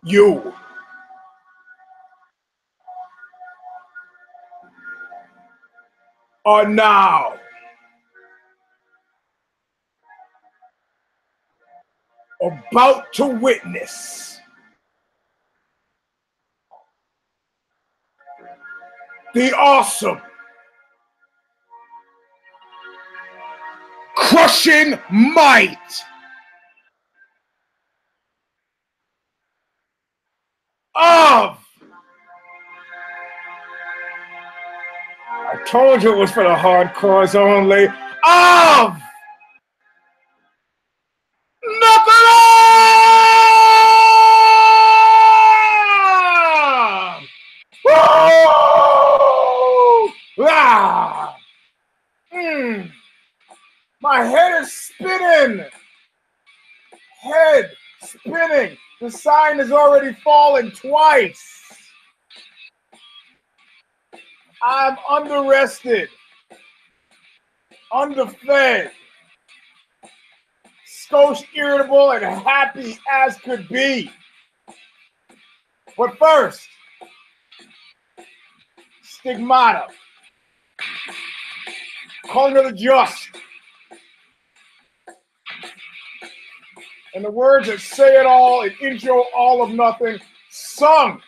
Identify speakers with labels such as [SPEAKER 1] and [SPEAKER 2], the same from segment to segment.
[SPEAKER 1] You are now about to witness the awesome, crushing might of, I told you it was for the hardcores only, of Knuckle Up! Woo! Ah! My head is spinning. Head spinning. The sign is already falling twice. I'm underrested, underfed, skosh irritable, and happy as could be. But first, stigmata. Calling of the just. And the words that say it all, an intro all of nothing, sung.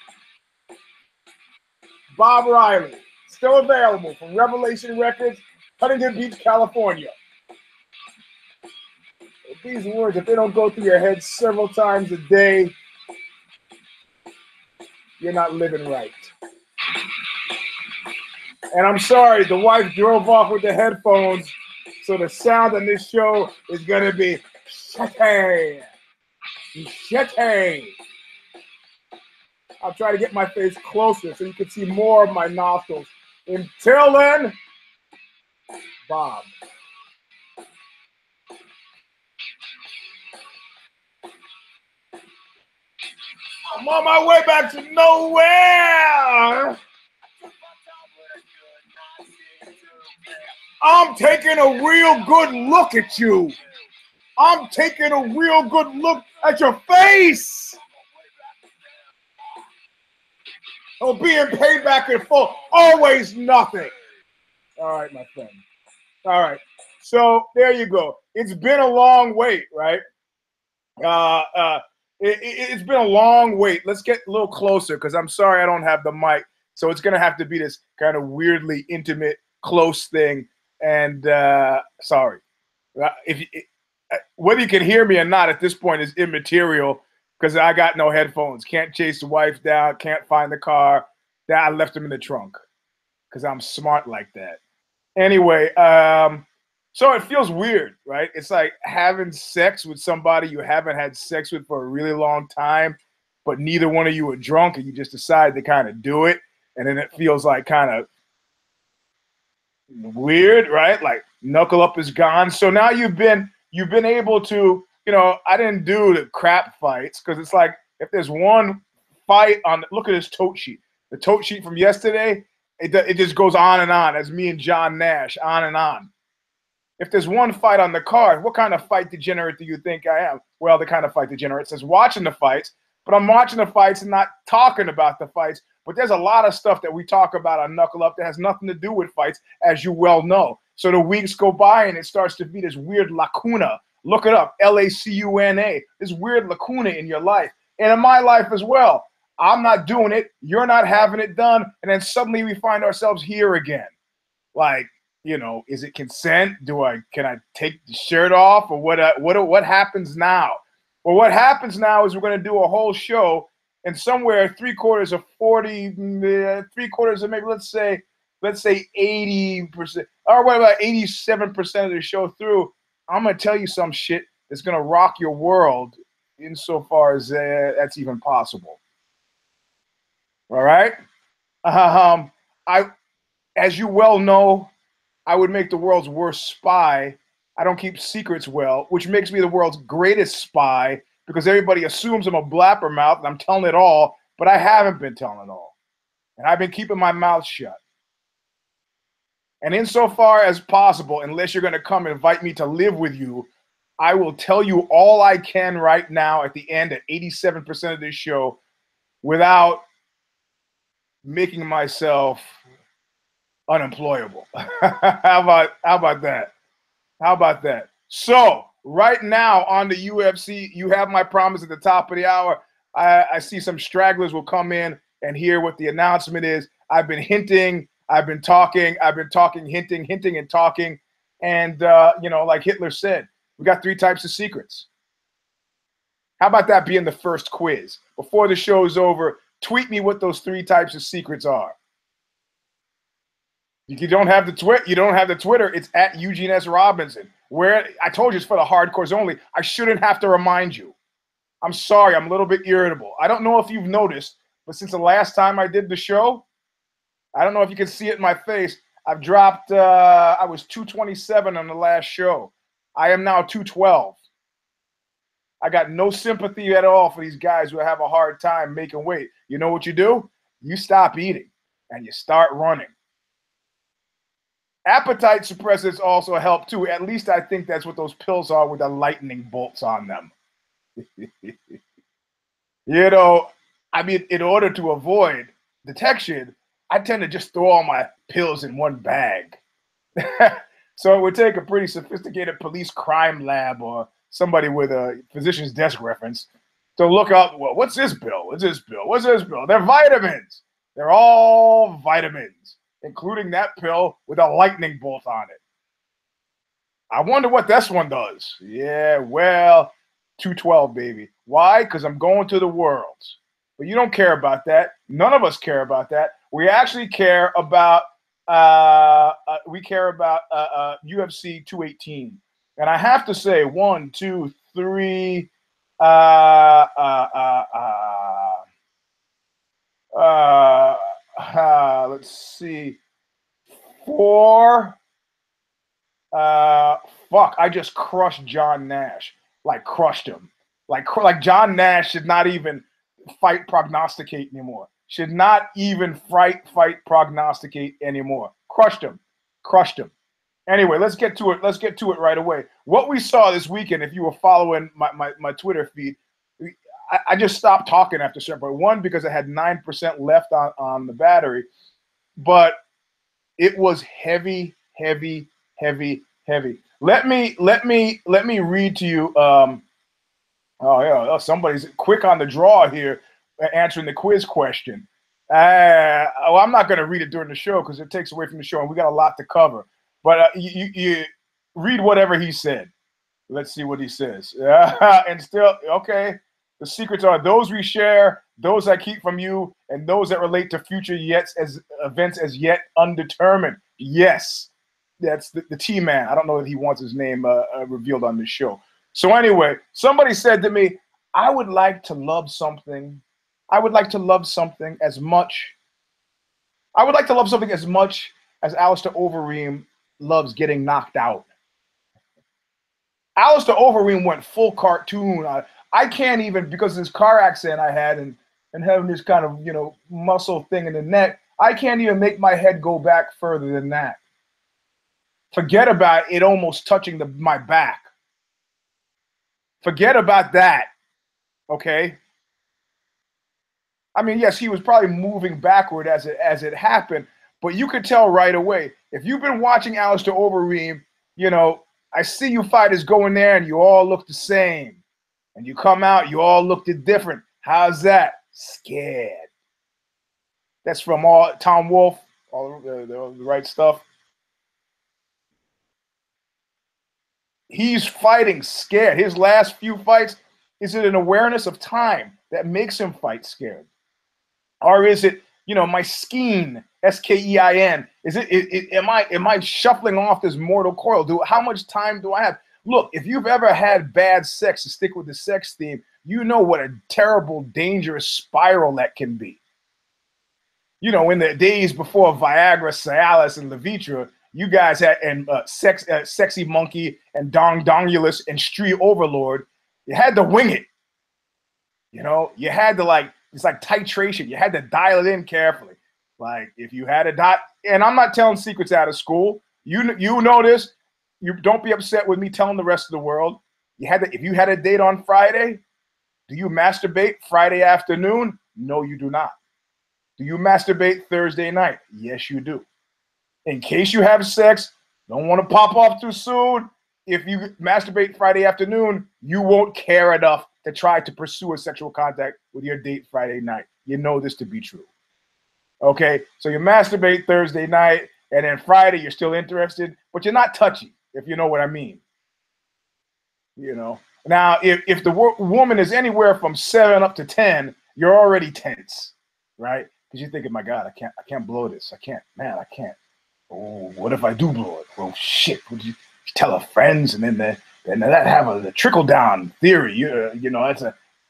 [SPEAKER 1] Bob Riley, still available from Revelation Records, Huntington Beach, California. If these words, if they don't go through your head several times a day, you're not living right. And I'm sorry, the wife drove off with the headphones, so the sound on this show is going to be shitty. Shitty. I'll try to get my face closer so you can see more of my nostrils. Until then, Bob. I'm on my way back to nowhere. I'm taking a real good look at you. I'm taking a real good look at your face. Oh, being paid back in full, always nothing. All right, my friend. All right. So there you go. It's been a long wait, right? It's been a long wait. Let's get a little closer because I'm sorry I don't have the mic. So it's going to have to be this kind of weirdly intimate, close thing. And sorry. Whether you can hear me or not at this point is immaterial because I got no headphones. Can't chase the wife down. Can't find the car. I left them in the trunk because I'm smart like that. Anyway, so it feels weird, right? It's like having sex with somebody you haven't had sex with for a really long time, but neither one of you are drunk and you just decide to kind of do it. And then it feels like kind of weird, right? Like knuckle up is gone. So now you've been able to, I didn't do the crap fights because it's like if there's one fight on, look at this tote sheet. The tote sheet from yesterday, it just goes on and on. As me and John Nash, on and on. If there's one fight on the card, what kind of fight degenerate do you think I am? Well, the kind of fight degenerate says watching the fights, but I'm watching the fights and not talking about the fights. But there's a lot of stuff that we talk about on Knuckle Up that has nothing to do with fights, as you well know. So the weeks go by and it starts to be this weird lacuna. Look it up, L-A-C-U-N-A, this weird lacuna in your life. And in my life as well. I'm not doing it. You're not having it done. And then suddenly we find ourselves here again. Like, is it consent? Can I take the shirt off or what happens now? Well, what happens now is we're going to do a whole show and somewhere 3/4 of 40, 3/4 of maybe let's say 80%, or what about 87% of the show through, I'm going to tell you some shit that's going to rock your world insofar as that's even possible. All right? As you well know, I would make the world's worst spy. I don't keep secrets well, which makes me the world's greatest spy because everybody assumes I'm a blabbermouth and I'm telling it all, but I haven't been telling it all. And I've been keeping my mouth shut. And insofar as possible, unless you're going to come and invite me to live with you, I will tell you all I can right now at the end at 87% of this show without making myself unemployable. How about that? How about that? So right now on the UFC, you have my promise at the top of the hour. I see some stragglers will come in and hear what the announcement is. I've been hinting, I've been talking, hinting and talking. And, you know, like Hitler said, we got 3 types of secrets. How about that being the first quiz? Before the show's over, tweet me what those 3 types of secrets are. You don't have the Twitter. It's at Eugene S. Robinson. Where I told you it's for the hardcores only. I shouldn't have to remind you. I'm sorry. I'm a little bit irritable. I don't know if you've noticed, but since the last time I did the show, I don't know if you can see it in my face. I've dropped. I was 227 on the last show. I am now 212. I got no sympathy at all for these guys who have a hard time making weight. You know what you do? You stop eating and you start running. Appetite suppressants also help too. At least I think that's what those pills are with the lightning bolts on them. You know, I mean, in order to avoid detection, I tend to just throw all my pills in one bag. So it would take a pretty sophisticated police crime lab or somebody with a physician's desk reference to look up, well, what's this pill? What's this pill? What's this pill? They're vitamins. They're all vitamins, including that pill with a lightning bolt on it. I wonder what this one does. Yeah, well, 212, baby. Why? Because I'm going to the Worlds. But you don't care about that. None of us care about that. We actually care about UFC 218. And I have to say, 1, 2, 3, let's see, 4. Fuck! I just crushed John Nash. Like crushed him. Like John Nash should not even fight prognosticate anymore. Should not even fight prognosticate anymore. Crushed him. Crushed him. Anyway, let's get to it. Let's get to it right away. What we saw this weekend, if you were following my Twitter feed, I just stopped talking after a certain point. 1, because I had 9% left on the battery, but it was heavy, heavy, heavy, heavy. Let me read to you. Oh yeah, somebody's quick on the draw here, answering the quiz question. I'm not going to read it during the show because it takes away from the show, and we got a lot to cover. But you read whatever he said. Let's see what he says. And still, okay. The secrets are those we share, those I keep from you, and those that relate to future events as yet undetermined. Yes, that's the T-Man. I don't know if he wants his name revealed on this show. So anyway, somebody said to me, I would like to love something. I would like to love something as much. I would like to love something as much as Alistair Overeem loves getting knocked out. Alistair Overeem went full cartoon. I can't even, because of this car accident I had and having this kind of, you know, muscle thing in the neck, I can't even make my head go back further than that. Forget about it almost touching my back. Forget about that, okay? I mean, yes, he was probably moving backward as it happened, but you could tell right away. If you've been watching Alistair Overeem, you know, I see you fighters go in there and you all look the same. And you come out, you all looked different. How's that? Scared. That's from Tom Wolfe, all the right stuff. He's fighting scared. His last few fights, is it an awareness of time that makes him fight scared? Or is it, you know, my skein, S-K-E-I-N? Is it am I shuffling off this mortal coil? How much time do I have? Look, if you've ever had bad sex, to stick with the sex theme, you know what a terrible, dangerous spiral that can be. You know, in the days before Viagra, Cialis, and Levitra, you guys had, and Sexy Monkey, and Dongulus, and Street Overlord, you had to wing it. You know, you had to it's like titration. You had to dial it in carefully. Like if you had a dot, and I'm not telling secrets out of school. You know this. You don't be upset with me telling the rest of the world. If you had a date on Friday, do you masturbate Friday afternoon? No, you do not. Do you masturbate Thursday night? Yes, you do. In case you have sex, don't want to pop off too soon. If you masturbate Friday afternoon, you won't care enough to try to pursue a sexual contact with your date Friday night. You know this to be true. Okay, so you masturbate Thursday night, and then Friday you're still interested, but you're not touchy, if you know what I mean. You know. Now, if the woman is anywhere from 7 up to 10, you're already tense, right? Because you're thinking, my God, I can't blow this. I can't. Oh, what if I do blow it? Well, shit. Would you tell her friends, and then that have the trickle down theory? You know,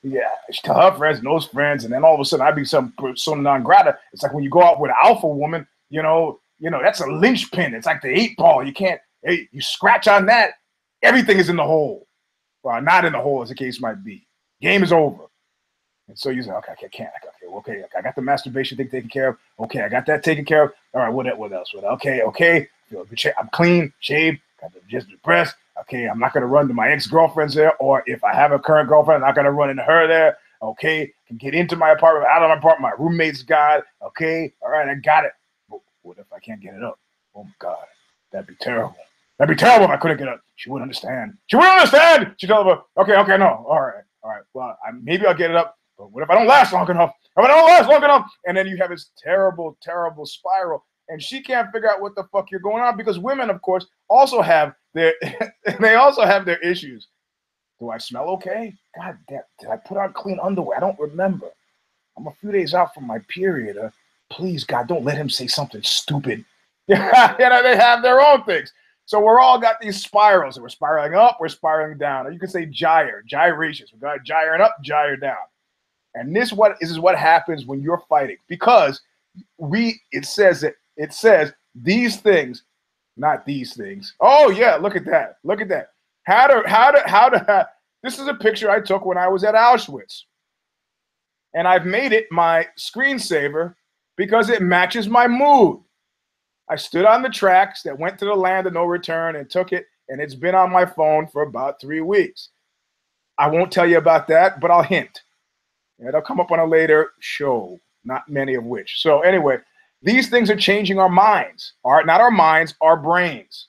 [SPEAKER 1] she tell her friends and those friends, and then all of a sudden I be some persona non grata. It's like when you go out with an alpha woman, you know that's a linchpin. It's like the 8-ball. You can't. Hey, you scratch on that, everything is in the hole. Well, not in the hole, as the case might be. Game is over. And so you say, okay, I can't. Okay, I got the masturbation thing taken care of. Okay, I got that taken care of. All right, what else? Okay. I'm clean, shaved, got the just depressed. Okay, I'm not going to run to my ex-girlfriends there, or if I have a current girlfriend, I'm not going to run into her there. Okay, I can get into my apartment, out of my apartment, my roommate's got it. Okay, all right, I got it. But what if I can't get it up? Oh, my God, that'd be terrible. That'd be terrible if I couldn't get up. She wouldn't understand. She'd tell her, okay, no, all right. Well, maybe I'll get it up, but what if I don't last long enough? And then you have this terrible, terrible spiral, and she can't figure out what the fuck you're going on, because women, of course, also have their issues. Do I smell okay? God damn, did I put on clean underwear? I don't remember. I'm a few days out from my period. Please, God, don't let him say something stupid. They have their own things. So we're all got these spirals. We're spiraling up, we're spiraling down. Or you could say gyrations. We're going gyring up, gyre down. And this is what happens when you're fighting, because it says these things, not these things. Oh yeah, look at that. This is a picture I took when I was at Auschwitz. And I've made it my screensaver because it matches my mood. I stood on the tracks that went to the land of no return and took it, and it's been on my phone for about 3 weeks. I won't tell you about that, but I'll hint. It'll come up on a later show, not many of which. So anyway, these things are changing our minds. Not our minds, our brains.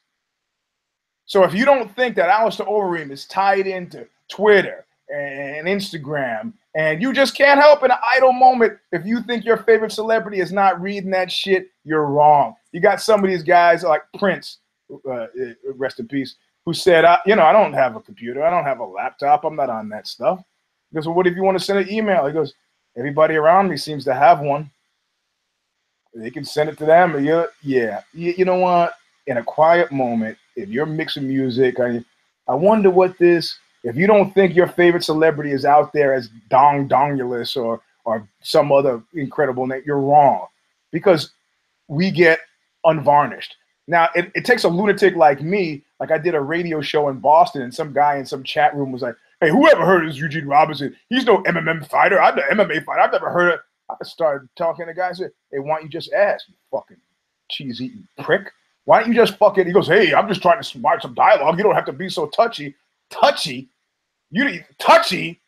[SPEAKER 1] So if you don't think that Alistair Overeem is tied into Twitter and Instagram, and you just can't help in an idle moment, if you think your favorite celebrity is not reading that shit, you're wrong. You got some of these guys like Prince, rest in peace, who said, I don't have a computer. I don't have a laptop. I'm not on that stuff. He goes, well, what if you want to send an email? He goes, everybody around me seems to have one. They can send it to them. You know what? In a quiet moment, if you're mixing music, I wonder what if you don't think your favorite celebrity is out there as Dongulus or some other incredible name, you're wrong, because we get unvarnished. Now, it takes a lunatic like me. Like I did a radio show in Boston, and some guy in some chat room was like, hey, whoever heard of this Eugene Robinson? He's no MMA fighter. I'm the MMA fighter. I've never heard of. I started talking to guys. Hey, why don't you just ask, you fucking cheese-eating prick? Why don't you just fucking, he goes, hey, I'm just trying to spark some dialogue. You don't have to be so touchy. Touchy? Touchy?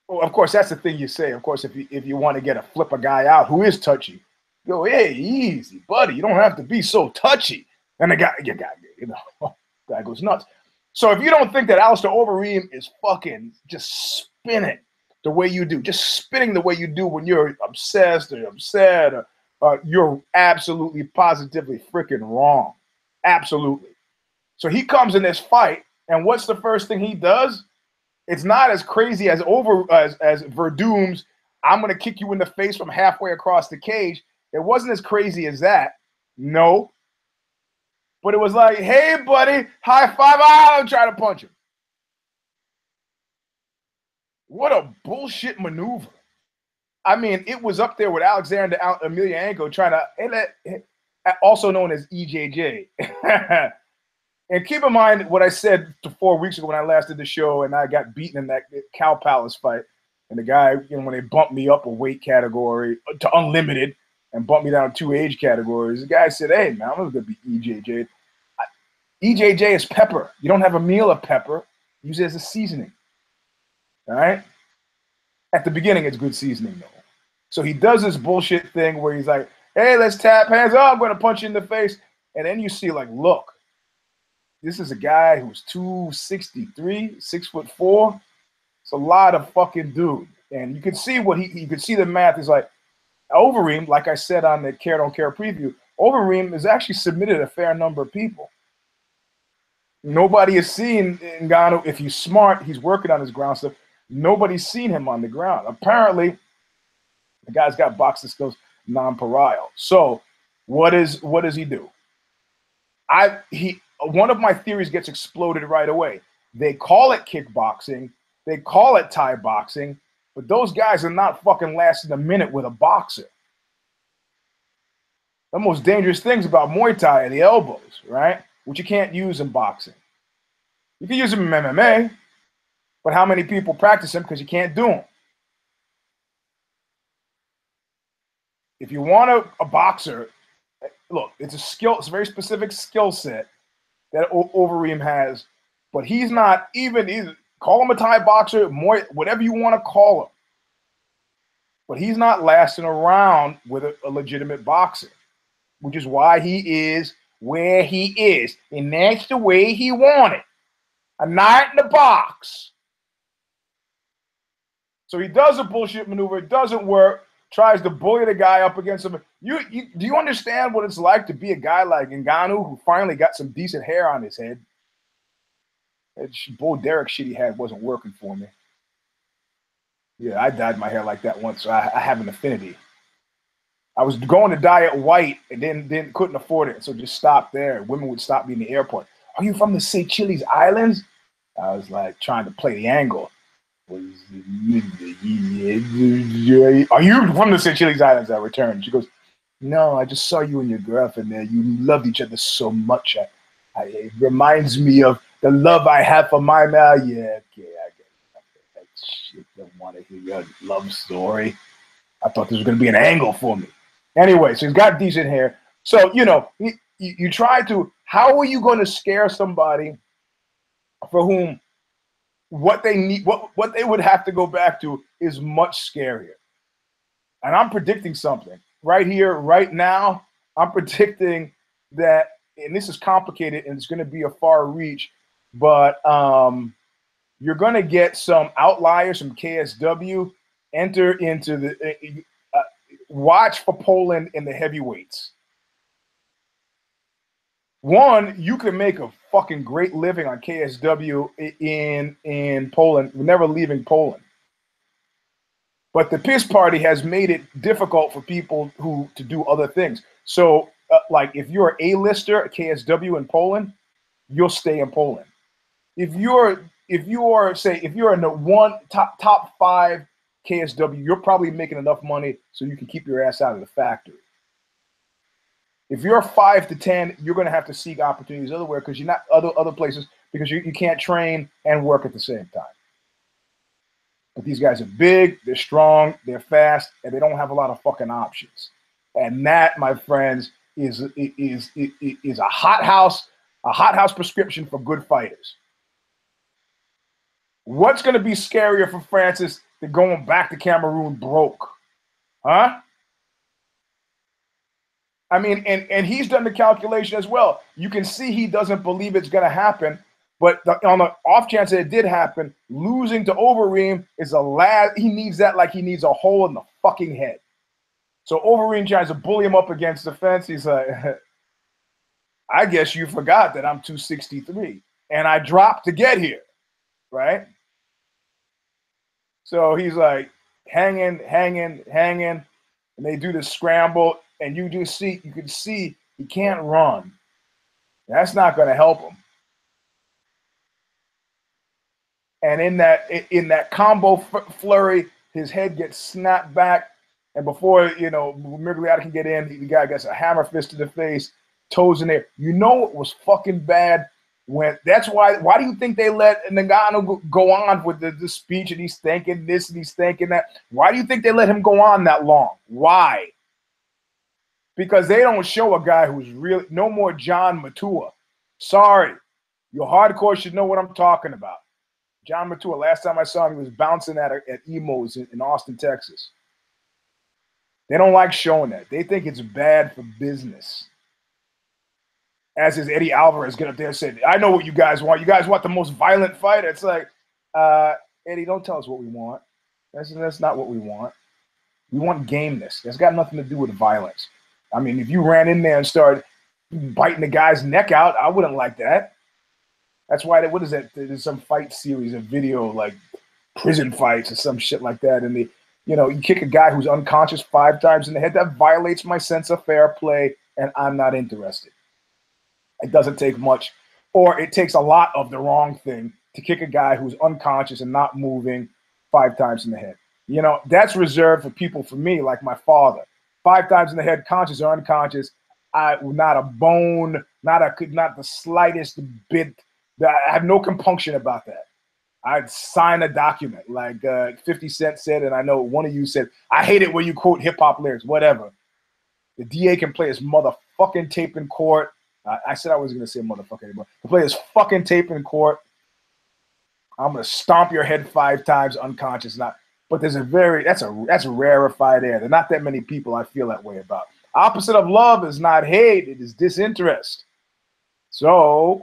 [SPEAKER 1] Well, of course, that's the thing you say. Of course, if you want to flip a guy out who is touchy, you go, hey, easy, buddy. You don't have to be so touchy. And the guy goes nuts. So if you don't think that Alistair Overeem is fucking just spinning the way you do, just spinning the way you do when you're obsessed or upset, you're absolutely, positively freaking wrong. Absolutely. So he comes in this fight, and what's the first thing he does? It's not as crazy as Verdum's, I'm going to kick you in the face from halfway across the cage. It wasn't as crazy as that. No. But it was like, hey, buddy, high five. I'm trying to punch him. What a bullshit maneuver. I mean, it was up there with Alexander Emelianenko trying to, also known as EJJ. And keep in mind what I said 4 weeks ago when I last did the show and I got beaten in that Cow Palace fight. And the guy, when they bumped me up a weight category to unlimited and bumped me down 2 age categories, the guy said, hey, man, I'm going to beat EJJ. EJJ is pepper. You don't have a meal of pepper. Use it as a seasoning. All right? At the beginning, it's good seasoning, though. So he does this bullshit thing where he's like, hey, let's tap hands. Oh, I'm going to punch you in the face. And then you see, like, look, this is a guy who's 263, 6'4". It's a lot of fucking dude. And you can see what you can see the math is like. Overeem, like I said on the Care Don't Care preview, Overeem has actually submitted a fair number of people. Nobody has seen Ngannou. If he's smart, he's working on his ground stuff. Nobody's seen him on the ground. Apparently, the guy's got boxing skills non-pariah. So what does he do? One of my theories gets exploded right away. They call it kickboxing. They call it Thai boxing. But those guys are not fucking lasting a minute with a boxer. The most dangerous things about Muay Thai are the elbows, right? Which you can't use in boxing. You can use them in MMA, but how many people practice them because you can't do them? If you want a boxer, look, it's a very specific skill set that Overeem has, but he's not even call him a Thai boxer, whatever you want to call him. But he's not lasting around with a legitimate boxer, which is why he is where he is. And that's the way he wanted. A night in the box. So he does a bullshit maneuver. It doesn't work. Tries to bully the guy up against him. Do you understand what it's like to be a guy like Ngannou who finally got some decent hair on his head? That Bo Derek shit he had wasn't working for me. Yeah, I dyed my hair like that once, so I have an affinity. I was going to dye it white and then couldn't afford it, so just stopped there. Women would stop me in the airport. Are you from the Seychelles Islands? I was like trying to play the angle. Are you from the Seychelles Islands? I returned. She goes, no, I just saw you and your girlfriend there. You loved each other so much. It reminds me of the love I have for my man. Yeah, okay, I get that shit. Don't want to hear your love story. I thought this was going to be an angle for me. Anyway, so he's got decent hair. So, you try to, how are you going to scare somebody for whom what they need, what they would have to go back to is much scarier? And I'm predicting something right here, right now. I'm predicting that, and this is complicated and it's going to be a far reach, but you're going to get some outliers from KSW enter into the watch for Poland in the heavyweights. One, you can make a fucking great living on KSW in Poland, never leaving Poland. But the piss party has made it difficult for people to do other things. So, like if you're an A-lister at KSW in Poland, you'll stay in Poland. If you're in the one top 5 KSW, you're probably making enough money so you can keep your ass out of the factory. If you're 5 to 10, you're going to have to seek opportunities elsewhere because you're not other places because you can't train and work at the same time. But these guys are big, they're strong, they're fast, and they don't have a lot of fucking options. And that, my friends, is a hothouse prescription for good fighters. What's going to be scarier for Francis than going back to Cameroon broke? Huh? I mean, and he's done the calculation as well. You can see he doesn't believe it's going to happen, but on the off chance that it did happen, losing to Overeem is he needs that like he needs a hole in the fucking head. So Overeem tries to bully him up against the fence. He's like, I guess you forgot that I'm 263 and I dropped to get here, right? So he's like hanging, and they do the scramble. And you can see he can't run. That's not going to help him. And in that combo flurry, his head gets snapped back, and before Miragliotta can get in, the guy gets a hammer fist to the face, toes in there. You know it was fucking bad when. That's why. Why do you think they let Ngannou go on with the speech and he's thinking this and he's thinking that? Why do you think they let him go on that long? Why? Because they don't show a guy who's really no more John Matua. Sorry. Your hardcore should know what I'm talking about. John Matua, last time I saw him, he was bouncing at Emo's in Austin, Texas. They don't like showing that. They think it's bad for business. As is Eddie Alvarez get up there and said, I know what you guys want. You guys want the most violent fight? It's like, Eddie, don't tell us what we want. That's not what we want. We want gameness. That's got nothing to do with violence. I mean, if you ran in there and started biting the guy's neck out, I wouldn't like that. That's why, what is that? There's some fight series, a video like prison fights or some shit like that. And you kick a guy who's unconscious 5 times in the head. That violates my sense of fair play, and I'm not interested. It doesn't take much, or it takes a lot of the wrong thing to kick a guy who's unconscious and not moving 5 times in the head. That's reserved for people, for me, like my father. 5 times in the head, conscious or unconscious, not a bone, not the slightest bit. I have no compunction about that. I'd sign a document like 50 Cent said, and I know one of you said, I hate it when you quote hip-hop lyrics, whatever. The DA can play his motherfucking tape in court. I said I wasn't going to say motherfucker anymore. Can play his fucking tape in court. I'm going to stomp your head 5 times unconscious. But there's that's a rarefied air. There are not that many people I feel that way about. Opposite of love is not hate. It is disinterest. So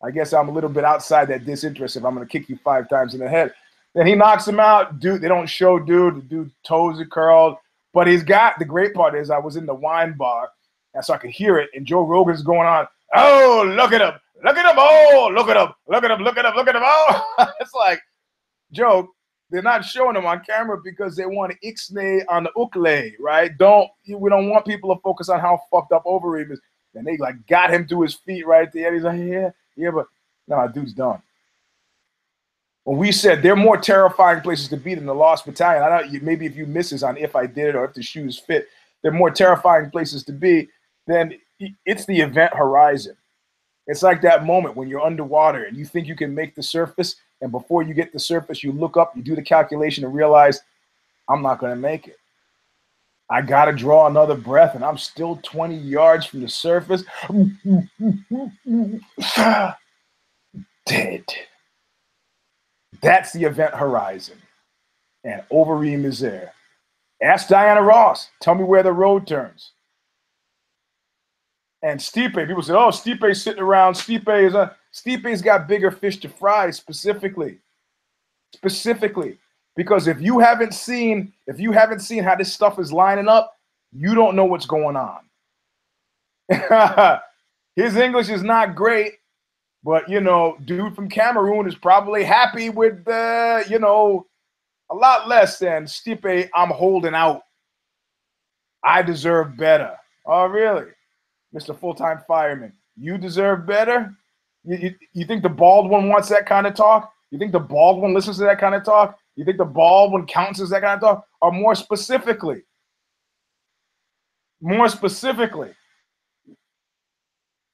[SPEAKER 1] I guess I'm a little bit outside that disinterest if I'm going to kick you 5 times in the head. Then he knocks him out. Dude, they don't show dude. The dude toes are curled. But the great part is I was in the wine bar, and so I could hear it, and Joe Rogan's going on, oh, look at him. Look at him. Oh, look at him. Look at him. Look at him. Look at him. Oh, it's like, Joe, they're not showing him on camera because they want to ixnay on the ukle, right? We don't want people to focus on how fucked up Overeem is. And they got him to his feet right there. He's like, yeah, but no, dude's done. When we said they're more terrifying places to be than the Lost Battalion, I don't. Maybe if you miss this on If I Did It or If the Shoes Fit, they're more terrifying places to be than it's the event horizon. It's like that moment when you're underwater and you think you can make the surface, and before you get the surface, you look up, you do the calculation and realize, I'm not going to make it. I got to draw another breath, and I'm still 20 yards from the surface. Dead. That's the event horizon. And Overeem is there. Ask Diana Ross. Tell me where the road turns. And Stipe, people say, oh, Stipe's sitting around. Stipe's got bigger fish to fry, specifically. Because if you haven't seen how this stuff is lining up, you don't know what's going on. His English is not great, but dude from Cameroon is probably happy with a lot less than Stipe. I'm holding out. I deserve better. Oh, really? Mr. Full-Time Fireman, you deserve better? You think the bald one wants that kind of talk? You think the bald one listens to that kind of talk? You think the bald one counts as that kind of talk? Or more specifically,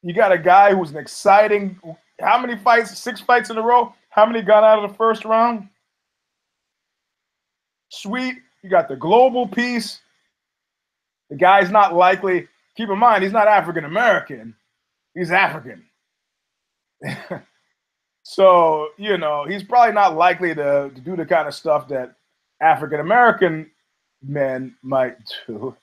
[SPEAKER 1] you got a guy who's an exciting, how many fights? 6 fights in a row? How many got out of the first round? Sweet. You got the global piece. The guy's not likely. Keep in mind, he's not African-American. He's African. So, he's probably not likely to do the kind of stuff that African-American men might do.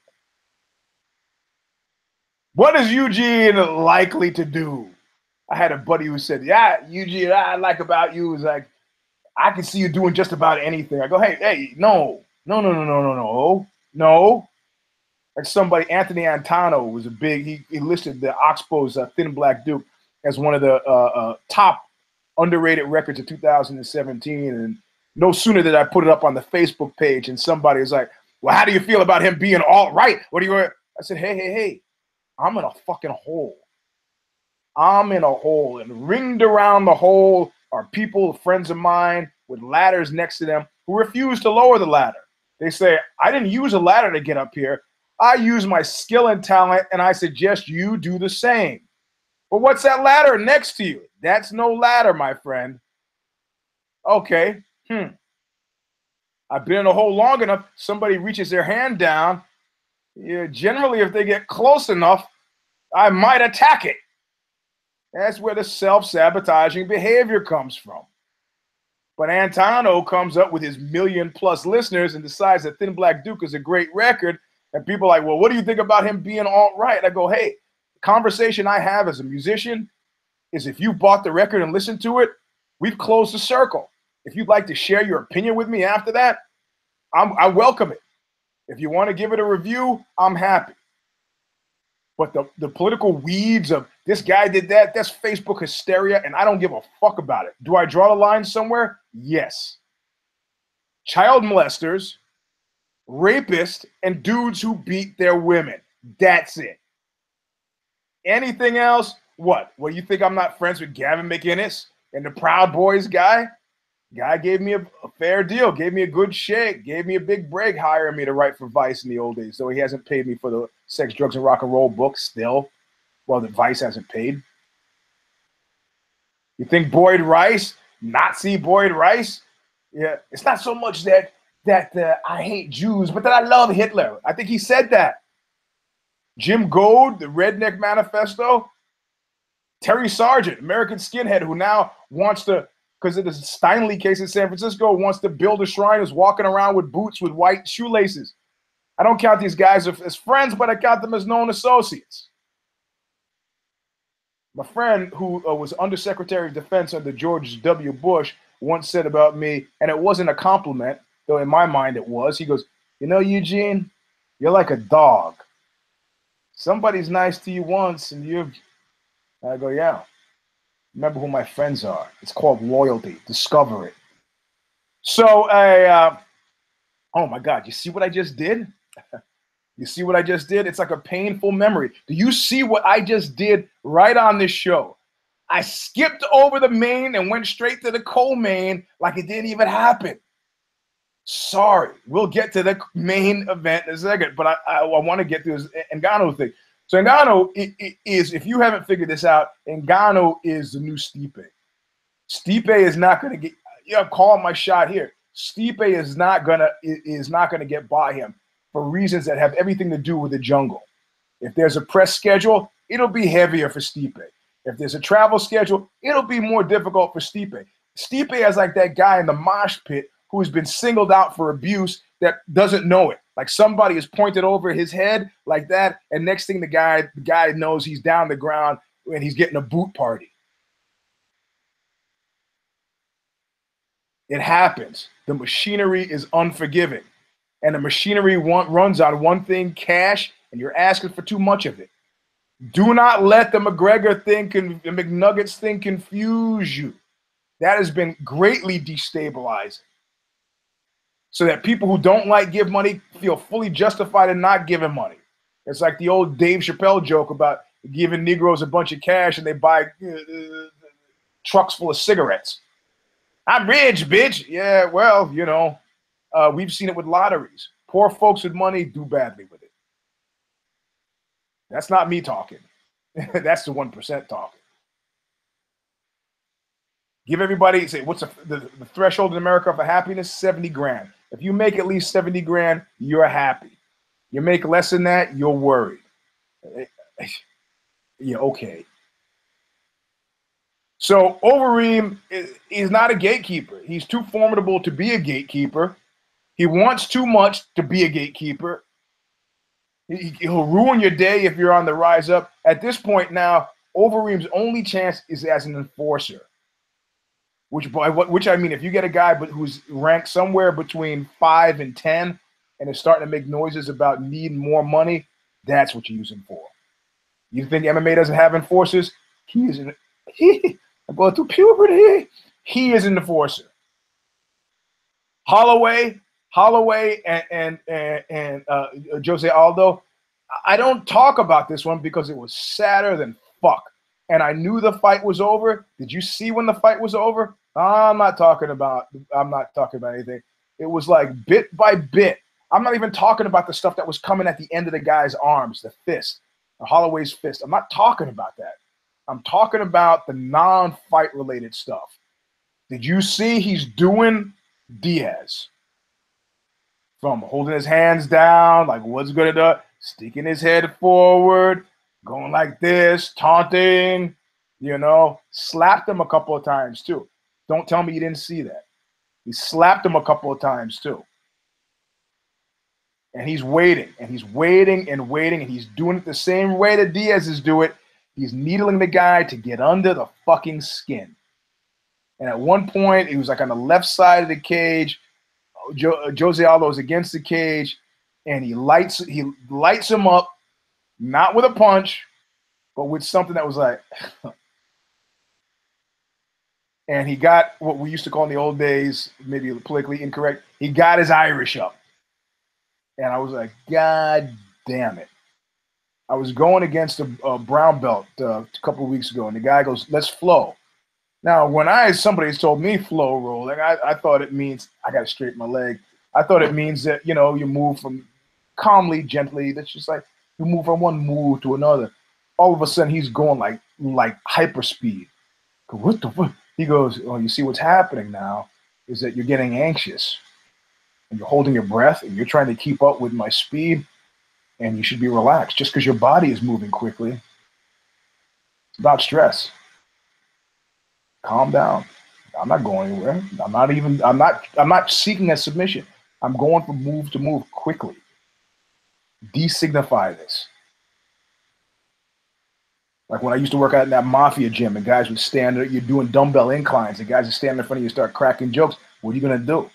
[SPEAKER 1] What is Eugene likely to do? I had a buddy who said, yeah, Eugene, what I like about you is I can see you doing just about anything. I go, hey, no. Like somebody, Anthony Antano was he listed the Oxbow's Thin Black Duke as one of the top underrated records of 2017. And no sooner did I put it up on the Facebook page and somebody was like, well, how do you feel about him being all right? What do you? I said, hey, I'm in a fucking hole. I'm in a hole, and ringed around the hole are people, friends of mine with ladders next to them who refuse to lower the ladder. They say, I didn't use a ladder to get up here. I use my skill and talent, and I suggest you do the same. But what's that ladder next to you? That's no ladder, my friend. Okay. I've been in a hole long enough. Somebody reaches their hand down. Yeah, generally, if they get close enough, I might attack it. That's where the self-sabotaging behavior comes from. But Antano comes up with his million-plus listeners and decides that Thin Black Duke is a great record. And people are like, well, what do you think about him being alt-right? I go, hey, the conversation I have as a musician is if you bought the record and listened to it, we've closed the circle. If you'd like to share your opinion with me after that, I welcome it. If you want to give it a review, I'm happy. But the political weeds of this guy did that, that's Facebook hysteria, and I don't give a fuck about it. Do I draw the line somewhere? Yes. Child molesters, rapists, and dudes who beat their women. That's it. Anything else? What? Well, you think I'm not friends with Gavin McInnes and the Proud Boys guy? Guy gave me a fair deal, gave me a good shake, gave me a big break, hiring me to write for Vice in the old days. So he hasn't paid me for the Sex, Drugs, and Rock and Roll book still. Well, the Vice hasn't paid. You think Boyd Rice, Nazi Boyd Rice? Yeah, it's not so much that I hate Jews, but that I love Hitler. I think he said that. Jim Goad, the Redneck Manifesto. Terry Sargent, American skinhead, who now wants to, because of the Steinle case in San Francisco, wants to build a shrine, is walking around with boots with white shoelaces. I don't count these guys as friends, but I count them as known associates. My friend, who was Undersecretary of Defense under George W. Bush, once said about me, and it wasn't a compliment, though in my mind it was. He goes, you know, Eugene, you're like a dog. Somebody's nice to you once, and you... I go, yeah. Remember who my friends are. It's called loyalty. Discover it. So, oh my God, you see what I just did? You see what I just did? It's like a painful memory. Do you see what I just did right on this show? I skipped over the main and went straight to the co-main like it didn't even happen. Sorry. We'll get to the main event in a second, but I want to get to this Ngannou thing. So Ngannou is, if you haven't figured this out, Ngannou is the new Stipe. Stipe is not going to get, yeah, calling my shot here. Stipe is not gonna get by him for reasons that have everything to do with the jungle. If there's a press schedule, it'll be heavier for Stipe. If there's a travel schedule, it'll be more difficult for Stipe. Stipe is like that guy in the mosh pit who's been singled out for abuse that doesn't know it. Like somebody has pointed over his head like that, and next thing the guy knows he's down the ground and he's getting a boot party. It happens. The machinery is unforgiving. And the machinery runs on one thing, cash, and you're asking for too much of it. Do not let the McGregor thing, the McNuggets thing confuse you. That has been greatly destabilizing. So that people who don't like give money feel fully justified in not giving money. It's like the old Dave Chappelle joke about giving Negroes a bunch of cash and they buy trucks full of cigarettes. I'm rich, bitch. Yeah, well, you know, we've seen it with lotteries. Poor folks with money do badly with it. That's not me talking. That's the 1% talking. Give everybody, say, what's the threshold in America for happiness? 70 grand. If you make at least 70 grand, you're happy. You make less than that, you're worried. Yeah, okay. So Overeem is not a gatekeeper. He's too formidable to be a gatekeeper. He wants too much to be a gatekeeper. He'll ruin your day if you're on the rise up. At this point now, Overeem's only chance is as an enforcer. Which I mean, if you get a guy who's ranked somewhere between 5 and 10 and is starting to make noises about needing more money, that's what you use him for. You think MMA doesn't have enforcers? He is I'm going through puberty. He is an enforcer. Holloway and Jose Aldo. I don't talk about this one because it was sadder than fuck. And I knew the fight was over. Did you see when the fight was over? I'm not talking about anything. It was like bit by bit. I'm not even talking about the stuff that was coming at the end of the guy's arms, the fist, Holloway's fist. I'm not talking about that. I'm talking about the non-fight related stuff. Did you see he's doing Diaz? From holding his hands down, like what's good at sticking his head forward, going like this, taunting. You know, slapped him a couple of times too. Don't tell me you didn't see that. He slapped him a couple of times too. And he's waiting, and he's waiting and waiting, and he's doing it the same way that Diaz is doing it. He's needling the guy to get under the fucking skin. And at one point, he was like on the left side of the cage. Jose Aldo's against the cage, and he lights him up, not with a punch, but with something that was like, and he got what we used to call in the old days, maybe politically incorrect, he got his Irish up. And I was like, God damn it. I was going against a brown belt a couple of weeks ago, and the guy goes, let's flow. Now, when somebody's told me flow rolling, I thought it means I got to straighten my leg. I thought it means that, you know, you move from calmly, gently. That's just like you move from one move to another. All of a sudden, he's going like hyper speed. What the fuck? He goes, oh, you see what's happening now is that you're getting anxious. And you're holding your breath, and you're trying to keep up with my speed, and you should be relaxed. Just because your body is moving quickly, it's about stress. Calm down. I'm not going anywhere. I'm not seeking a submission. I'm going from move to move quickly. Designify this. Like when I used to work out in that mafia gym, and guys would stand there, you're doing dumbbell inclines, and guys would stand in front of you and start cracking jokes. What are you going to do?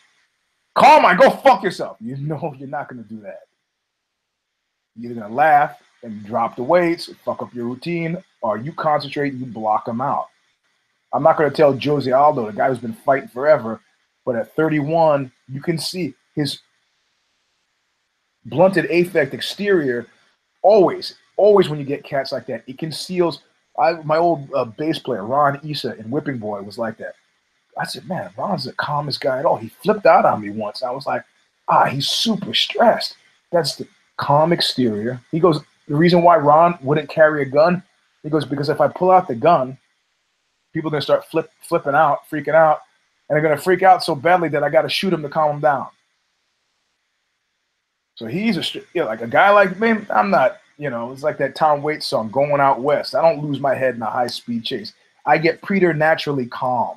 [SPEAKER 1] Calm on, go fuck yourself. You know you're not going to do that. You're either going to laugh and drop the weights, fuck up your routine, or you concentrate and you block them out. I'm not going to tell Jose Aldo, the guy who's been fighting forever, but at 31, you can see his blunted affect exterior always when you get cats like that, it conceals. My old bass player, Ron Issa in Whipping Boy, was like that. I said, man, Ron's the calmest guy at all. He flipped out on me once. I was like, he's super stressed. That's the calm exterior. He goes, the reason why Ron wouldn't carry a gun, he goes, because if I pull out the gun, people are going to start flipping out, freaking out, and they're going to freak out so badly that I got to shoot him to calm them down. So he's like a guy like me, I'm not, you know, it's like that Tom Waits song, Going Out West. I don't lose my head in a high-speed chase. I get preternaturally calm.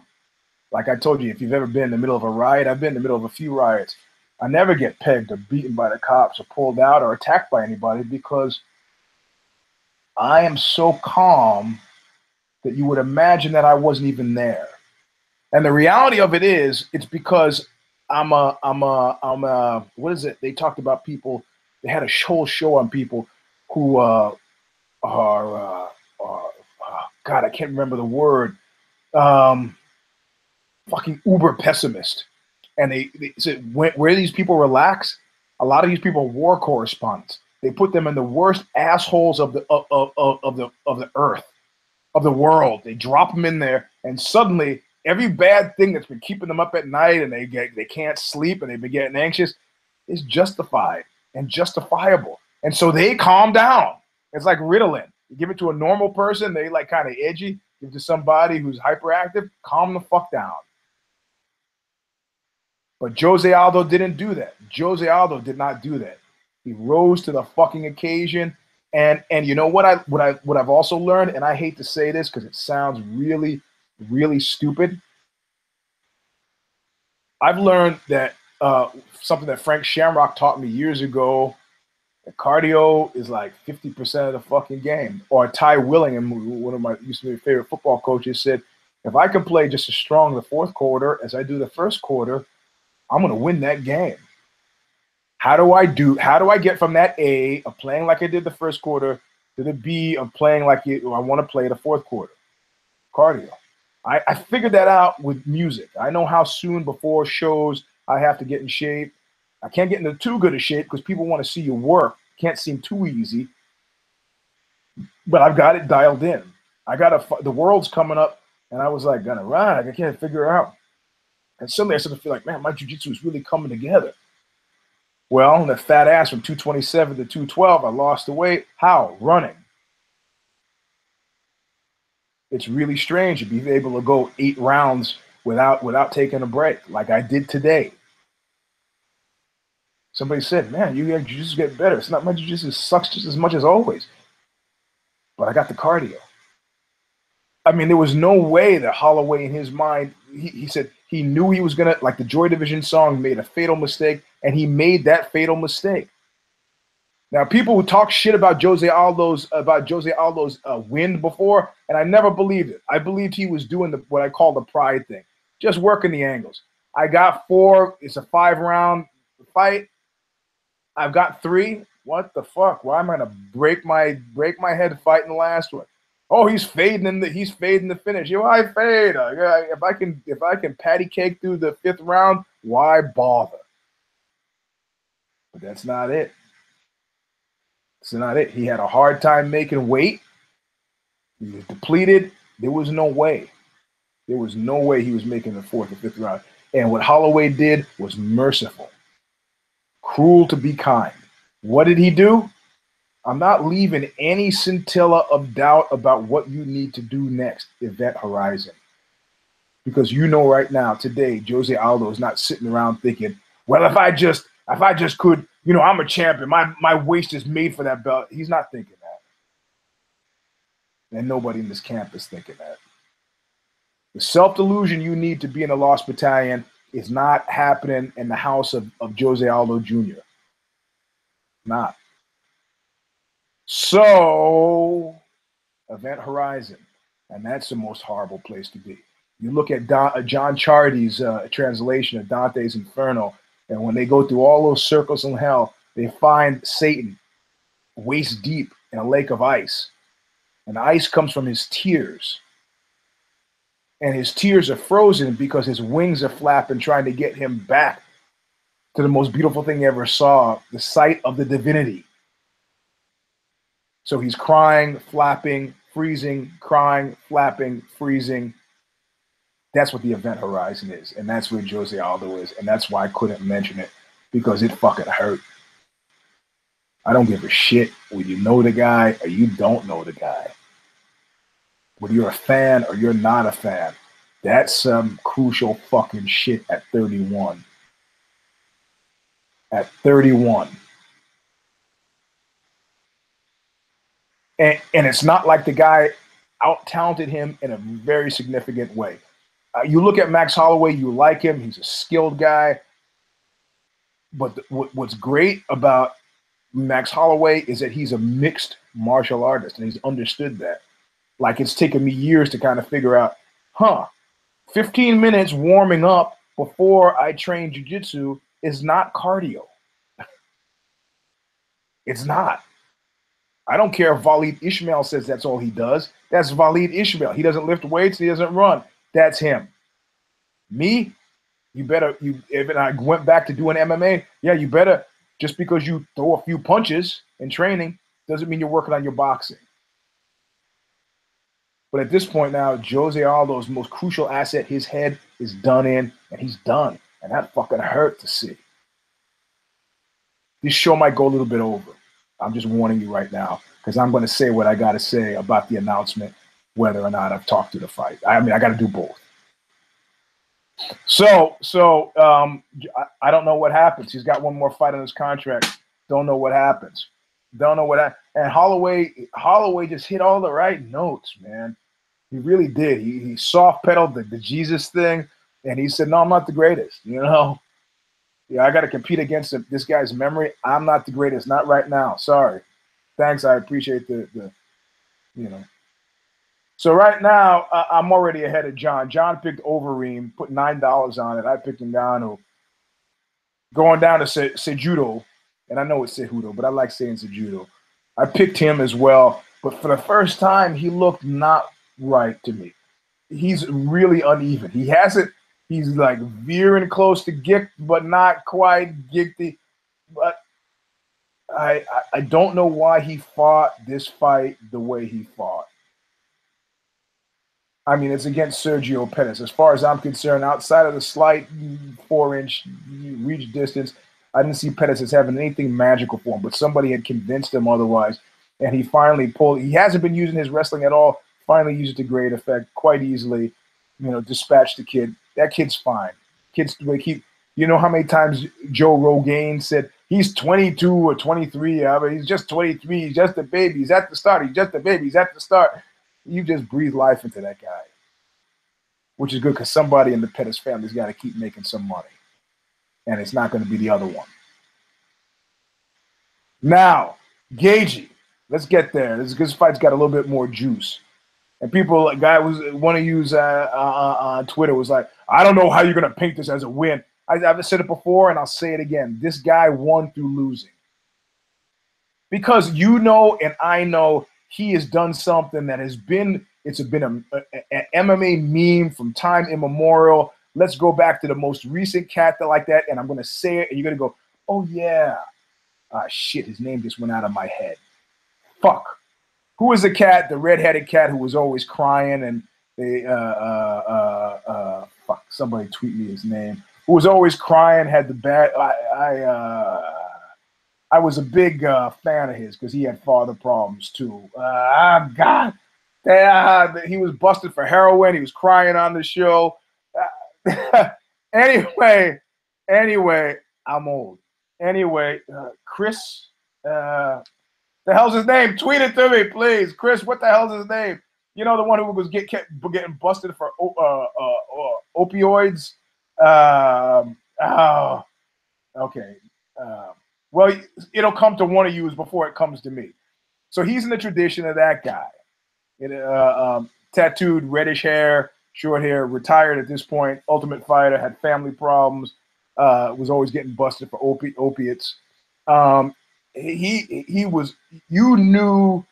[SPEAKER 1] Like I told you, if you've ever been in the middle of a riot, I've been in the middle of a few riots. I never get pegged or beaten by the cops or pulled out or attacked by anybody because I am so calm that you would imagine that I wasn't even there. And the reality of it is, it's because I'm a what is it? They talked about people, they had a whole show on people who are God, I can't remember the word. Fucking uber pessimist. And they said where these people relax, a lot of these people are war correspondents. They put them in the worst assholes of the earth, of the world. They drop them in there, and suddenly every bad thing that's been keeping them up at night and they can't sleep and they've been getting anxious is justified and justifiable. And so they calm down. It's like Ritalin. You give it to a normal person, they like kind of edgy. Give it to somebody who's hyperactive, calm the fuck down. But Jose Aldo didn't do that. Jose Aldo did not do that. He rose to the fucking occasion. And you know what I've also learned, and I hate to say this because it sounds really, really stupid. I've learned that something that Frank Shamrock taught me years ago, that cardio is like 50% of the fucking game. Or Ty Willingham, one of my used to be favorite football coaches, said, if I can play just as strong in the fourth quarter as I do the first quarter, I'm going to win that game. How do I get from that A of playing like I did the first quarter to the B of playing like I want to play the fourth quarter? Cardio. I figured that out with music. I know how soon before shows I have to get in shape. I can't get into too good a shape because people want to see you work. Can't seem too easy. But I've got it dialed in. The world's coming up, and I was like, gonna run. I can't figure it out. And suddenly I started to feel like, man, my jiu-jitsu is really coming together. Well, the fat ass from 227 to 212, I lost the weight. How? Running. It's really strange to be able to go 8 rounds without taking a break, like I did today. Somebody said, man, you just get better. It's not my jiu-jitsu sucks just as much as always. But I got the cardio. I mean, there was no way that Holloway, in his mind, he said he knew he was going to, like the Joy Division song, made a fatal mistake, and he made that fatal mistake. Now, people who talk shit about Jose Aldo's win before, and I never believed it. I believed he was doing what I call the pride thing, just working the angles. I got 4. It's a 5-round fight. I've got 3. What the fuck? Why am I gonna break my head fighting the last one? Oh, he's fading the finish. Yo, I fade. If I can patty cake through the 5th round, why bother? But that's not it. That's not it. He had a hard time making weight. He was depleted. There was no way. There was no way he was making the 4th or 5th round. And what Holloway did was merciful. Cruel to be kind. What did he do? I'm not leaving any scintilla of doubt about what you need to do next, Event Horizon. Because you know right now, today, Jose Aldo is not sitting around thinking, well, if I just could, you know, I'm a champion. My waist is made for that belt. He's not thinking that. And nobody in this camp is thinking that. The self-delusion you need to be in the Lost Battalion is not happening in the house of Jose Aldo Jr. Not. So, Event Horizon, and that's the most horrible place to be. You look at John Chardy's translation of Dante's Inferno, and when they go through all those circles in hell, they find Satan waist deep in a lake of ice. And the ice comes from his tears. And his tears are frozen because his wings are flapping, trying to get him back to the most beautiful thing he ever saw, the sight of the divinity. So he's crying, flapping, freezing, crying, flapping, freezing. That's what the Event Horizon is. And that's where Jose Aldo is. And that's why I couldn't mention it, because it fucking hurt. I don't give a shit whether you know the guy or you don't know the guy. Whether you're a fan or you're not a fan. That's some crucial fucking shit at 31. At 31. And it's not like the guy out-talented him in a very significant way. You look at Max Holloway, you like him. He's a skilled guy. But what's great about Max Holloway is that he's a mixed martial artist, and he's understood that. Like, it's taken me years to kind of figure out, 15 minutes warming up before I train jiu-jitsu is not cardio. It's not. I don't care if Waleed Ishmael says that's all he does. That's Waleed Ishmael. He doesn't lift weights. He doesn't run. That's him. Me, if I went back to doing MMA, yeah, you better, just because you throw a few punches in training doesn't mean you're working on your boxing. But at this point now, Jose Aldo's most crucial asset, his head, is done in, and he's done. And that fucking hurt to see. This show might go a little bit over. I'm just warning you right now, because I'm going to say what I got to say about the announcement, whether or not I've talked to the fight. I mean, I got to do both. So I don't know what happens. He's got one more fight on his contract. Don't know what happens. Don't know what. And Holloway just hit all the right notes, man. He really did. He soft pedaled the Jesus thing, and he said, "No, I'm not the greatest." You know. Yeah, I got to compete against this guy's memory. I'm not the greatest, not right now. Sorry. Thanks, I appreciate the you know. So right now, I'm already ahead of John. John picked Overeem, put $9 on it. I picked Ngannou. Going down to Cejudo, and I know it's Cejudo, but I like saying Cejudo. I picked him as well, but for the first time, he looked not right to me. He's really uneven. He's like veering close to Gick, but not quite Gicky. But I don't know why he fought this fight the way he fought. I mean, it's against Sergio Pettis. As far as I'm concerned, outside of the slight 4-inch reach distance, I didn't see Pettis as having anything magical for him, but somebody had convinced him otherwise. And he finally pulled. He hasn't been using his wrestling at all. Finally used it to great effect quite easily. You know, dispatched the kid. That kid's fine. Kids, you know how many times Joe Rogan said he's 22 or 23. But he's just 23. He's just a baby. He's at the start. He's just a baby. He's at the start. You just breathe life into that guy, which is good because somebody in the Pettis family's got to keep making some money, and it's not going to be the other one. Now, Gagey, let's get there. This fight's got a little bit more juice. And people, like, guy was want to use on Twitter was like, I don't know how you're going to paint this as a win. I've said it before, and I'll say it again. This guy won through losing. Because you know and I know he has done something that has been, it's been an MMA meme from time immemorial. Let's go back to the most recent cat that like that, and I'm going to say it, and you're going to go, oh, yeah. Ah, shit, his name just went out of my head. Fuck. Who was the cat, the redheaded cat who was always crying, and they, fuck, somebody tweet me his name. Who was always crying, had the bad, I was a big fan of his because he had father problems too. God, he was busted for heroin. He was crying on the show. Anyway, I'm old. Anyway, Chris, the hell's his name? Tweet it to me, please. Chris, what the hell's his name? You know, the one who was getting busted for opioids? Okay. Well, it'll come to one of you before it comes to me. So he's in the tradition of that guy. Tattooed, reddish hair, short hair, retired at this point, Ultimate Fighter, had family problems, was always getting busted for opiates. He was, you knew,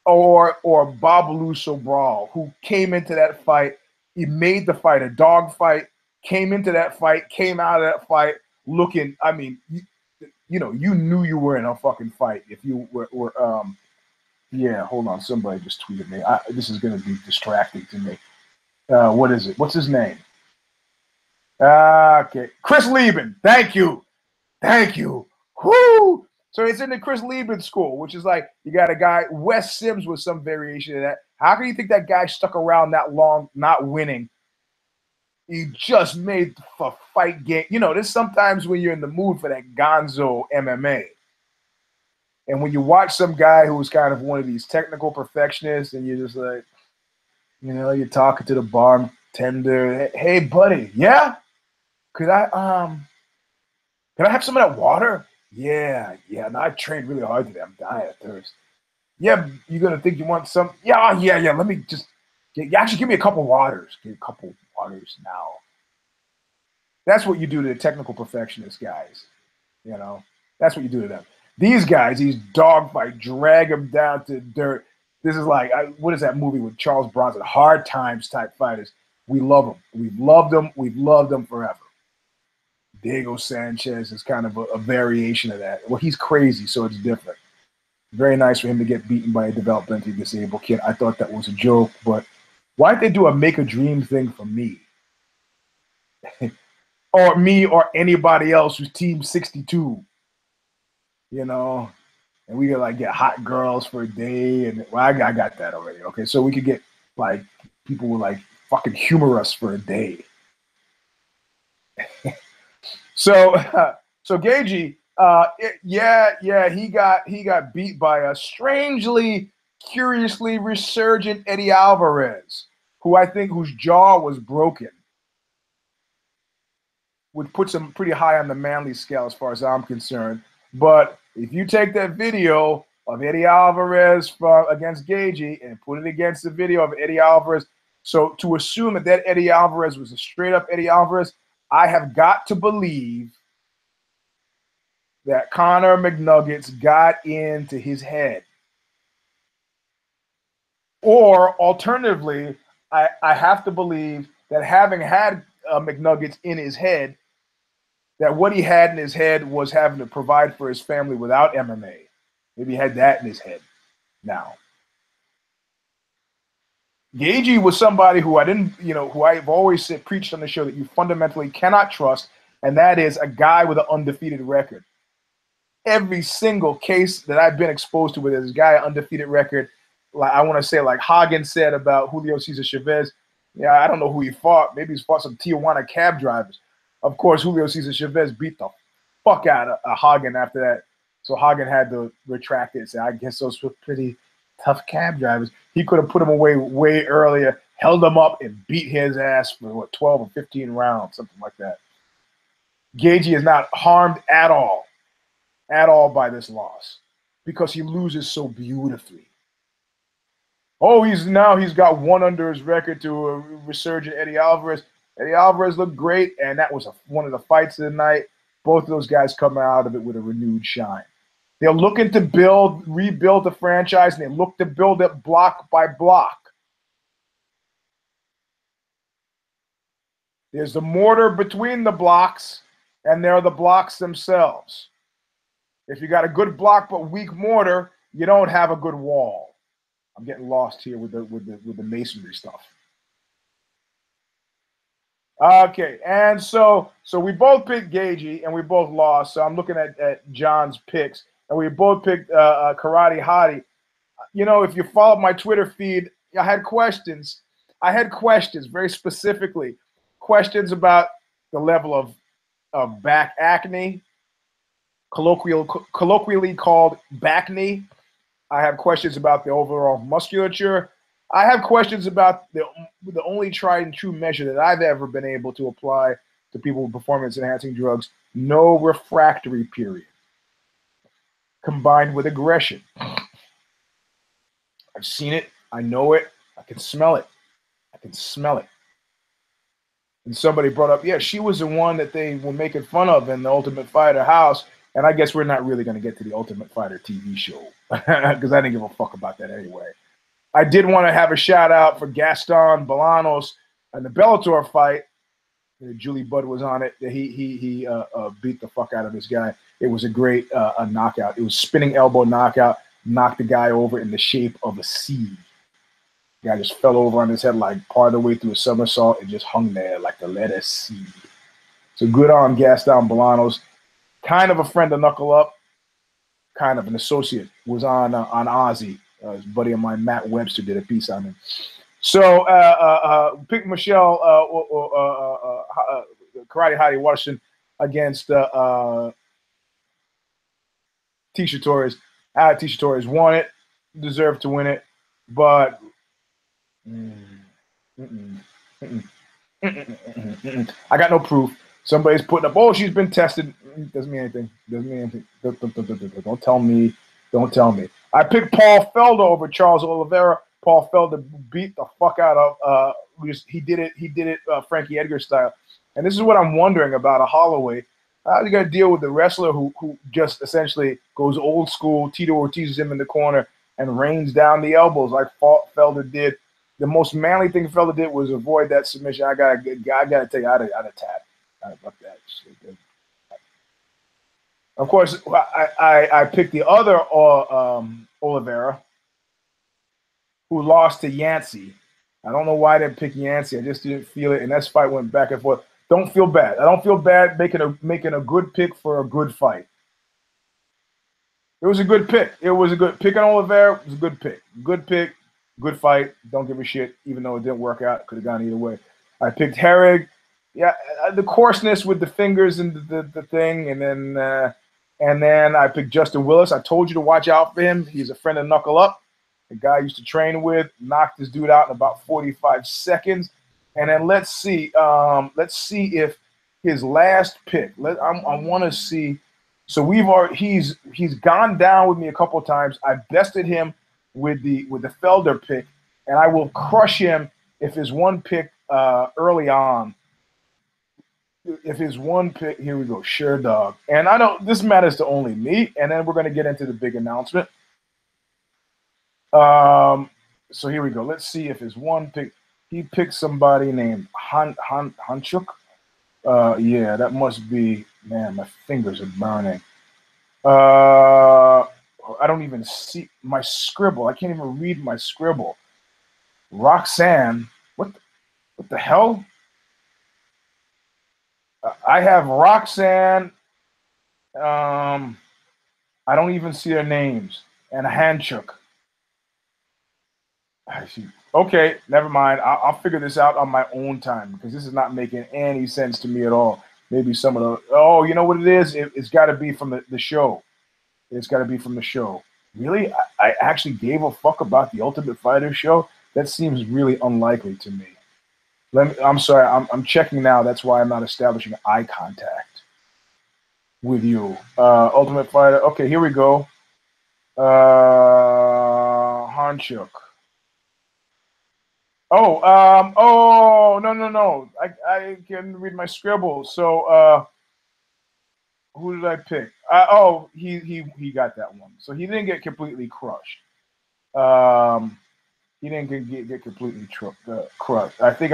[SPEAKER 1] or Babalu Sobral, who came into that fight. He made the fight a dog fight, came into that fight, came out of that fight looking, I mean, you know, you knew you were in a fucking fight if you were yeah, hold on. Somebody just tweeted me. This is going to be distracting to me. What is it? What's his name? Okay. Chris Lieben. Thank you. Whoo! So it's in the Chris Lieben school, which is like, you got a guy, Wes Sims was some variation of that. How can you think that guy stuck around that long, not winning? He just made the fight game. You know, there's sometimes when you're in the mood for that gonzo MMA. And when you watch some guy who's kind of one of these technical perfectionists and you're just like, you know, you're talking to the bartender, hey, buddy, yeah? Could I have some of that water? Yeah, no, I trained really hard today. I'm dying of thirst. Yeah, you're going to think you want some? Yeah, let me just, actually give me a couple waters. Give me a couple waters now. That's what you do to the technical perfectionist guys. You know, that's what you do to them. These guys, these dogfight, drag them down to dirt. This is like, what is that movie with Charles Bronson? Hard Times type fighters. We love them. We've loved them. We've loved them forever. Diego Sanchez is kind of a variation of that. Well, he's crazy, so it's different. Very nice for him to get beaten by a developmentally disabled kid. I thought that was a joke, but why did they do a make a dream thing for me? Or me or anybody else who's team 62? You know, and we could like get hot girls for a day, and well, I got that already. Okay, so we could get like people would like fucking humor us for a day. So Gagey, he got beat by a strangely, curiously resurgent Eddie Alvarez, whose jaw was broken, which puts him pretty high on the manly scale as far as I'm concerned. But if you take that video of Eddie Alvarez against Gagey and put it against the video of Eddie Alvarez, so to assume that Eddie Alvarez was a straight-up Eddie Alvarez, I have got to believe that Conor McNuggets got into his head. Or alternatively, I have to believe that having had McNuggets in his head, that what he had in his head was having to provide for his family without MMA. Maybe he had that in his head now. Gagey was somebody who who I've always said, preached on the show that you fundamentally cannot trust, and that is a guy with an undefeated record. Every single case that I've been exposed to with this guy, undefeated record, like I want to say, like Hagen said about Julio Cesar Chavez, yeah, I don't know who he fought. Maybe he's fought some Tijuana cab drivers. Of course, Julio Cesar Chavez beat the fuck out of Hagen after that. So Hagen had to retract it and say, I guess those were pretty tough cab drivers. He could have put him away way earlier, held him up, and beat his ass for, what, 12 or 15 rounds, something like that. Gaethje is not harmed at all by this loss because he loses so beautifully. Oh, he's got one under his record to a resurgent Eddie Alvarez. Eddie Alvarez looked great, and that was one of the fights of the night. Both of those guys come out of it with a renewed shine. They're looking to rebuild the franchise, and they look to build it block by block. There's the mortar between the blocks, and there are the blocks themselves. If you got a good block but weak mortar, you don't have a good wall. I'm getting lost here with the masonry stuff. Okay, and so we both picked Gaethje, and we both lost. So I'm looking at John's picks, and we both picked Karate Hottie. You know, if you follow my Twitter feed, I had questions. Very specifically, questions about the level of back acne, colloquially called back knee. I have questions about the overall musculature. I have questions about the only tried and true measure that I've ever been able to apply to people with performance-enhancing drugs: no refractory period, combined with aggression. I've seen it. I know it. I can smell it. And somebody brought up, yeah, she was the one that they were making fun of in the Ultimate Fighter house. And I guess we're not really going to get to the Ultimate Fighter TV show because I didn't give a fuck about that anyway. I did want to have a shout out for Gaston Bolanos and the Bellator fight. Julie Budd was on it. He beat the fuck out of this guy. It was a great knockout. It was spinning elbow knockout. Knocked the guy over in the shape of a C. The guy just fell over on his head like part of the way through a somersault and just hung there like the letter C. So good on Gaston Bolanos. Kind of a friend of Knuckle Up, kind of an associate, was on Ozzy. His buddy of mine, Matt Webster, did a piece on him. So pick Michelle Karate Hottie Washington against Tisha Torres. Tisha Torres won it, deserved to win it, but I got no proof. Somebody's putting up, oh, she's been tested. Doesn't mean anything. Don't tell me. I picked Paul Felder over Charles Oliveira. Paul Felder beat the fuck out of he did it Frankie Edgar style. And this is what I'm wondering about a Holloway. How you got to deal with the wrestler who just essentially goes old school, Tito Ortiz's him in the corner and rains down the elbows like Felder did. The most manly thing Felder did was avoid that submission. I gotta tell you, I'd attack. Fuck that shit. Of course, I picked the other Oliveira, who lost to Yancey. I don't know why I didn't pick Yancey. I just didn't feel it, and that fight went back and forth. Don't feel bad. I don't feel bad making a good pick for a good fight. It was a good pick. It was a good pick on Oliveira. It was a good pick. Good pick. Good fight. Don't give a shit, even though it didn't work out. Could have gone either way. I picked Herrig. Yeah, the coarseness with the fingers and the thing, and then I picked Justin Willis. I told you to watch out for him. He's a friend of Knuckle Up. The guy I used to train with, knocked this dude out in about 45 seconds. And then let's see if his last pick. I want to see. So he's gone down with me a couple of times. I bested him with the Felder pick, and I will crush him if his one pick early on. If his one pick, here we go, sure dog. And I don't. This matters to only me. And then we're going to get into the big announcement. So here we go. Let's see if his one pick. He picked somebody named Hanchuk. Yeah, that must be. Man, my fingers are burning. I don't even see my scribble. I can't even read my scribble. Roxanne. What the hell? I have Roxanne. I don't even see their names. And Hanchuk. I see. Okay, never mind. I'll figure this out on my own time because this is not making any sense to me at all. Maybe some of the. Oh, you know what it is? It's got to be from the show. It's got to be from the show. Really? I actually gave a fuck about the Ultimate Fighter show? That seems really unlikely to me. I'm sorry, I'm checking now. That's why I'm not establishing eye contact with you. Ultimate Fighter. Okay, here we go. Hanchuk. Oh, no, no, no. I can read my scribble. So, who did I pick? He got that one. So he didn't get completely crushed. He didn't get completely crushed. I think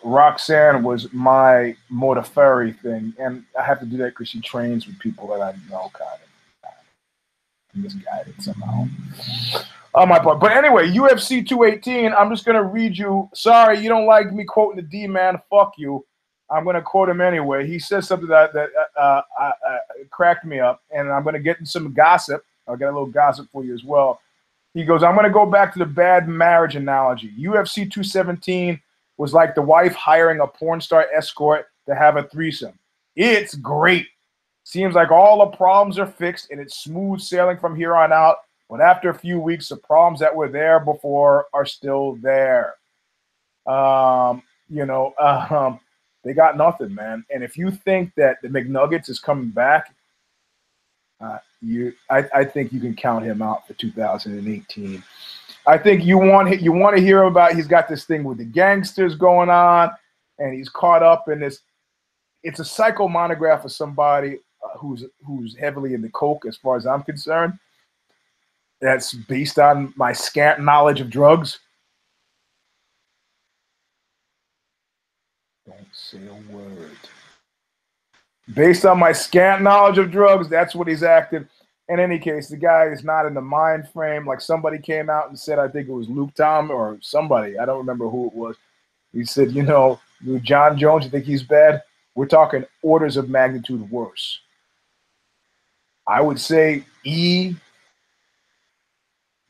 [SPEAKER 1] Roxanne was my Mortafari thing, and I have to do that because she trains with people that I know kind of misguided somehow on my part. But anyway, UFC 218, I'm just going to read you. Sorry, you don't like me quoting the D-man. Fuck you. I'm going to quote him anyway. He says something that cracked me up, and I'm going to get in some gossip. I'll get a little gossip for you as well. He goes, I'm going to go back to the bad marriage analogy. UFC 217 was like the wife hiring a porn star escort to have a threesome. It's great. Seems like all the problems are fixed and it's smooth sailing from here on out. But after a few weeks, the problems that were there before are still there. They got nothing, man. And if you think that the McNuggets is coming back, I think you can count him out for 2018. I think you want to hear about. He's got this thing with the gangsters going on, and he's caught up in this. It's a psycho monograph of somebody who's heavily into coke, as far as I'm concerned. That's based on my scant knowledge of drugs. Don't say a word. Based on my scant knowledge of drugs, that's what he's acting. In any case, the guy is not in the mind frame. Like somebody came out and said, I think it was Luke Tom or somebody. I don't remember who it was. He said, John Jones, you think he's bad? We're talking orders of magnitude worse. I would say E,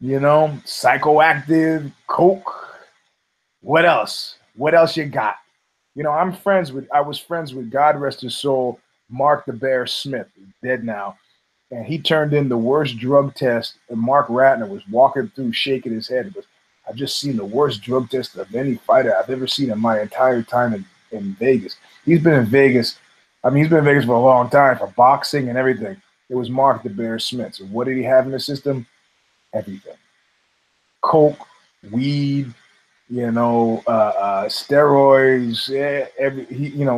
[SPEAKER 1] psychoactive, coke. What else? What else you got? I was friends with, God rest his soul, Mark the Bear Smith, who's dead now. And he turned in the worst drug test. And Mark Ratner was walking through shaking his head. But I've just seen the worst drug test of any fighter I've ever seen in my entire time in Vegas. He's been in Vegas. He's been in Vegas for a long time for boxing and everything. It was Mark the Bear Smith. So what did he have in the system? Everything. Coke, weed, steroids,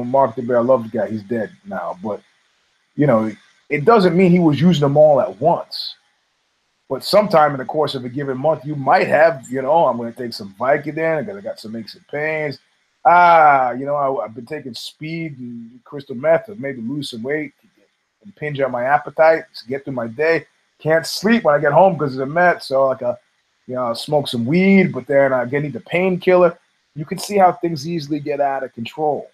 [SPEAKER 1] Mark the Bear, I love the guy. He's dead now. But, it doesn't mean he was using them all at once. But sometime in the course of a given month, you might have, I'm going to take some Vicodin because I got some aches and pains. I've been taking speed and crystal meth to maybe lose some weight, impinge on my appetite, to get through my day. Can't sleep when I get home because of the meth. So I'll smoke some weed, but then I need the painkiller. You can see how things easily get out of control.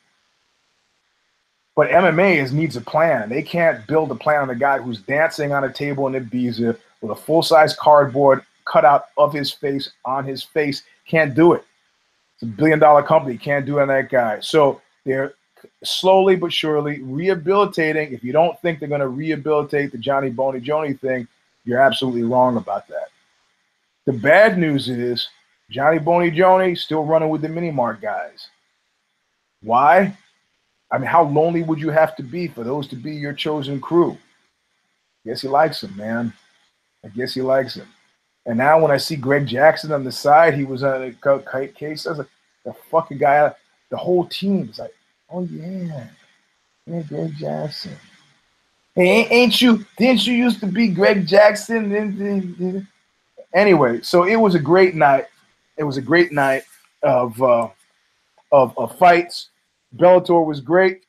[SPEAKER 1] But MMA needs a plan. They can't build a plan on a guy who's dancing on a table in Ibiza with a full-size cardboard cutout of his face on his face. Can't do it. It's $1 billion company. Can't do it on that guy. So they're slowly but surely rehabilitating. If you don't think they're going to rehabilitate the Johnny Boney Joni thing, you're absolutely wrong about that. The bad news is Johnny Boney Joni still running with the mini mart guys. Why? How lonely would you have to be for those to be your chosen crew? I guess he likes him, man. I guess he likes him. And now when I see Greg Jackson on the side, he was on a case. I was like, the fucking guy, the whole team is like, oh yeah, Greg Jackson. Hey, didn't you used to be Greg Jackson? Anyway, so it was a great night. It was a great night of fights. Bellator was great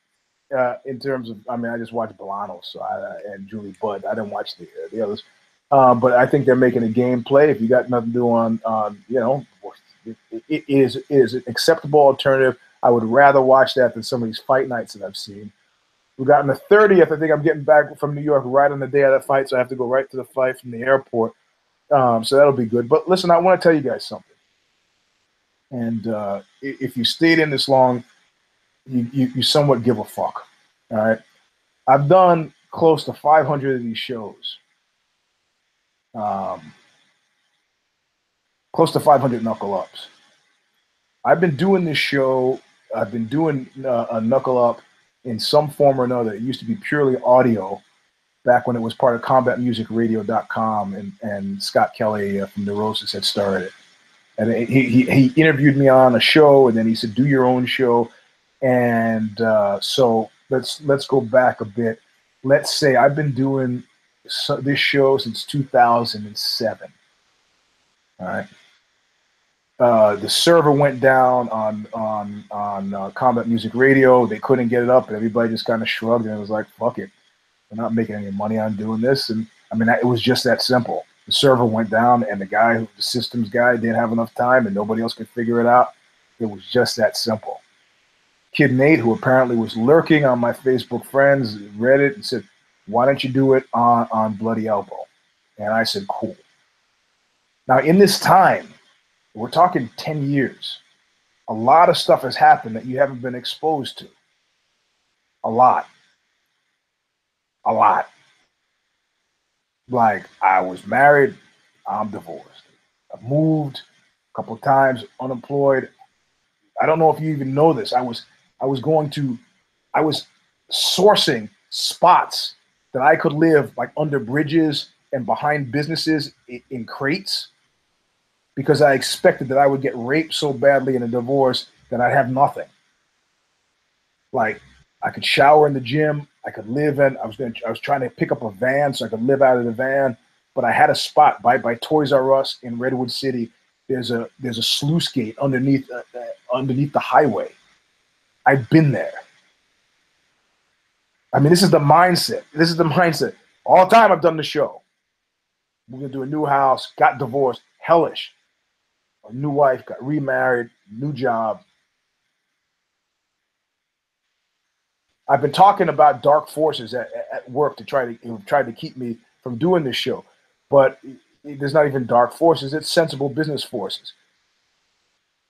[SPEAKER 1] in terms of. I just watched Bolano, and Julie Budd. I didn't watch the others, but I think they're making a game play. If you got nothing to do on it is an acceptable alternative. I would rather watch that than some of these fight nights that I've seen. We got on the 30th. I think I'm getting back from New York right on the day of that fight, so I have to go right to the fight from the airport. So that'll be good. But listen, I want to tell you guys something. And if you stayed in this long, you somewhat give a fuck. All right. I've done close to 500 of these shows. close to 500 knuckle ups. I've been doing this show. I've been doing a knuckle up in some form or another. It used to be purely audio back when it was part of combatmusicradio.com, and Scott Kelly from Neurosis had started it. And he interviewed me on a show, and then he said, do your own show. And so let's go back a bit. Let's say I've been doing this show since 2007. All right. The server went down on Combat Music Radio. They couldn't get it up, and everybody just kind of shrugged and it was like, fuck it. We're not making any money on doing this. And I mean, it was just that simple. The server went down, and the systems guy didn't have enough time, and nobody else could figure it out. It was just that simple. Kid Nate, who apparently was lurking on my Facebook friends, read it and said, why don't you do it on Bloody Elbow? And I said, cool. Now, in this time, we're talking 10 years. A lot of stuff has happened that you haven't been exposed to. A lot. A lot. Like, I was married, I'm divorced. I moved a couple of times, unemployed. I don't know if you even know this. I was sourcing spots that I could live like under bridges and behind businesses in crates, because I expected that I would get raped so badly in a divorce that I'd have nothing. Like, I could shower in the gym, I could live in, I was trying to pick up a van so I could live out of the van, but I had a spot by Toys R Us in Redwood City. There's a sluice gate underneath the highway. I've been there. I mean, this is the mindset. This is the mindset. All the time I've done the show. Moved into a new house, got divorced, hellish. A new wife, got remarried, new job. I've been talking about dark forces at work to try to keep me from doing this show, but there's not even dark forces. It's sensible business forces.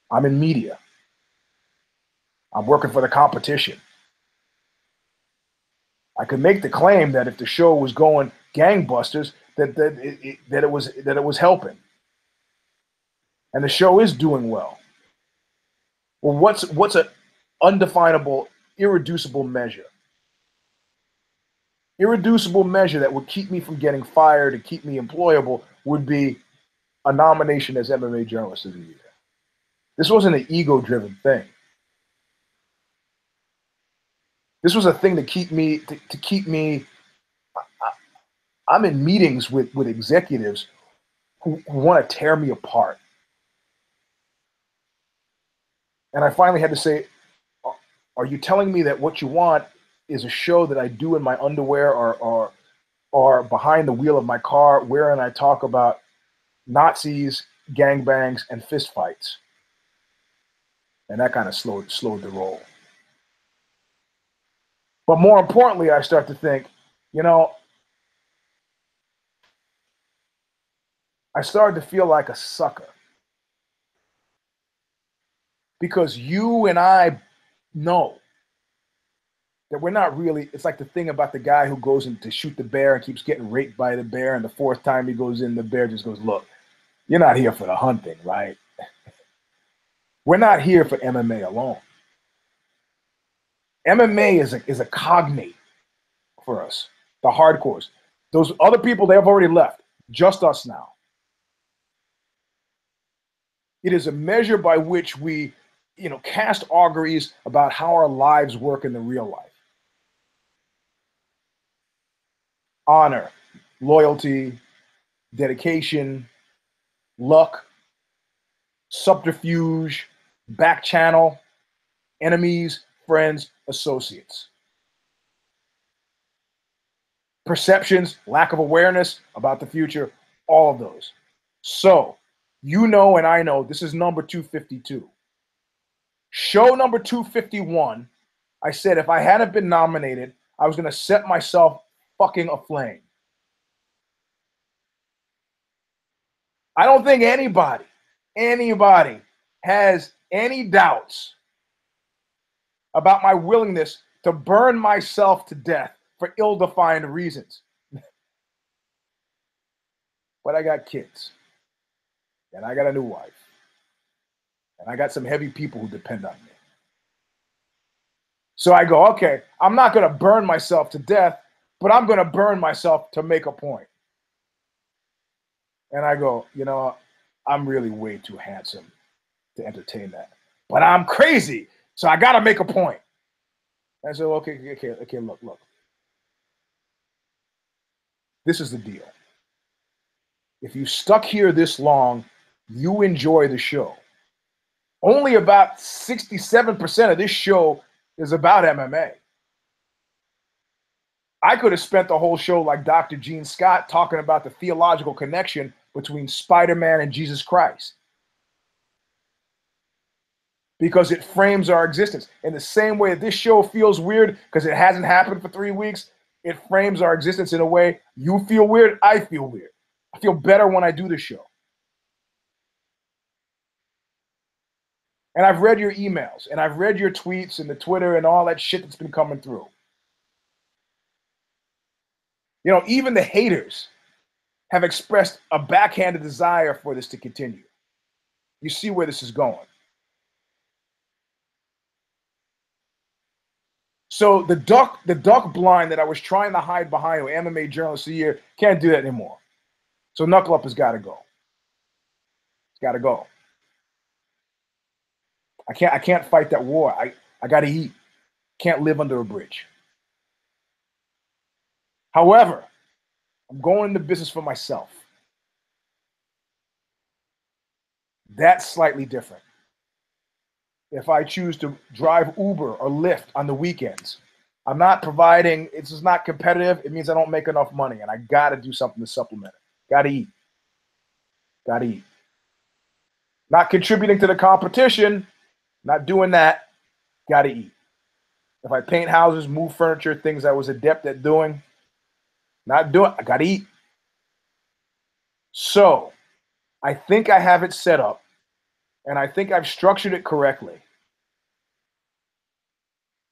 [SPEAKER 1] I'm in media. I'm working for the competition. I could make the claim that if the show was going gangbusters, that it was helping, and the show is doing well. Well, what's an undefinable, irreducible measure? Irreducible measure that would keep me from getting fired and keep me employable would be a nomination as MMA Journalist of the Year. This wasn't an ego-driven thing. This was a thing to keep me. I'm in meetings with executives who want to tear me apart, and I finally had to say, "Are you telling me that what you want is a show that I do in my underwear or behind the wheel of my car, wherein I talk about Nazis, gangbangs, and fistfights?" And that kind of slowed the roll. But more importantly, I start to think, I started to feel like a sucker. Because you and I know that we're not really, it's like the thing about the guy who goes in to shoot the bear and keeps getting raped by the bear, and the fourth time he goes in, the bear just goes, look, you're not here for the hunting, right? We're not here for MMA alone. MMA is a cognate for us, the hardcores. Those other people, they have already left. Just us now. It is a measure by which we, cast auguries about how our lives work in the real life. Honor, loyalty, dedication, luck, subterfuge, back channel, enemies, friends, associates. Perceptions, lack of awareness about the future, all of those. So, and I know this is number 252. Show number 251, I said if I hadn't been nominated, I was going to set myself fucking aflame. I don't think anybody has any doubts about my willingness to burn myself to death for ill-defined reasons. but I got kids, and I got a new wife, and I got some heavy people who depend on me. So I go, okay, I'm not going to burn myself to death, but I'm going to burn myself to make a point. And I go, you know, I'm really way too handsome to entertain that. But I'm crazy, so I got to make a point. And I said, okay, look. This is the deal. If you stuck here this long, you enjoy the show. Only about 67% of this show is about MMA. I could have spent the whole show like Dr. Gene Scott talking about the theological connection between Spider-Man and Jesus Christ, because it frames our existence. In the same way that this show feels weird because it hasn't happened for 3 weeks, it frames our existence in a way you feel weird, I feel weird. I feel better when I do the show. And I've read your emails, and I've read your tweets and the Twitter and all that shit that's been coming through. You know, even the haters have expressed a backhanded desire for this to continue. You see where this is going. So the duck blind that I was trying to hide behind with MMA Journalist of the Year, can't do that anymore. So Knuckle Up has got to go. It's got to go. I can't fight that war. I got to eat. Can't live under a bridge. However, I'm going into business for myself. That's slightly different. If I choose to drive Uber or Lyft on the weekends, I'm not providing, it's just not competitive. It means I don't make enough money, and I got to do something to supplement it. Got to eat. Got to eat. Not contributing to the competition, not doing that. Got to eat. If I paint houses, move furniture, things I was adept at doing, not doing, I got to eat. So I think I have it set up, and I think I've structured it correctly.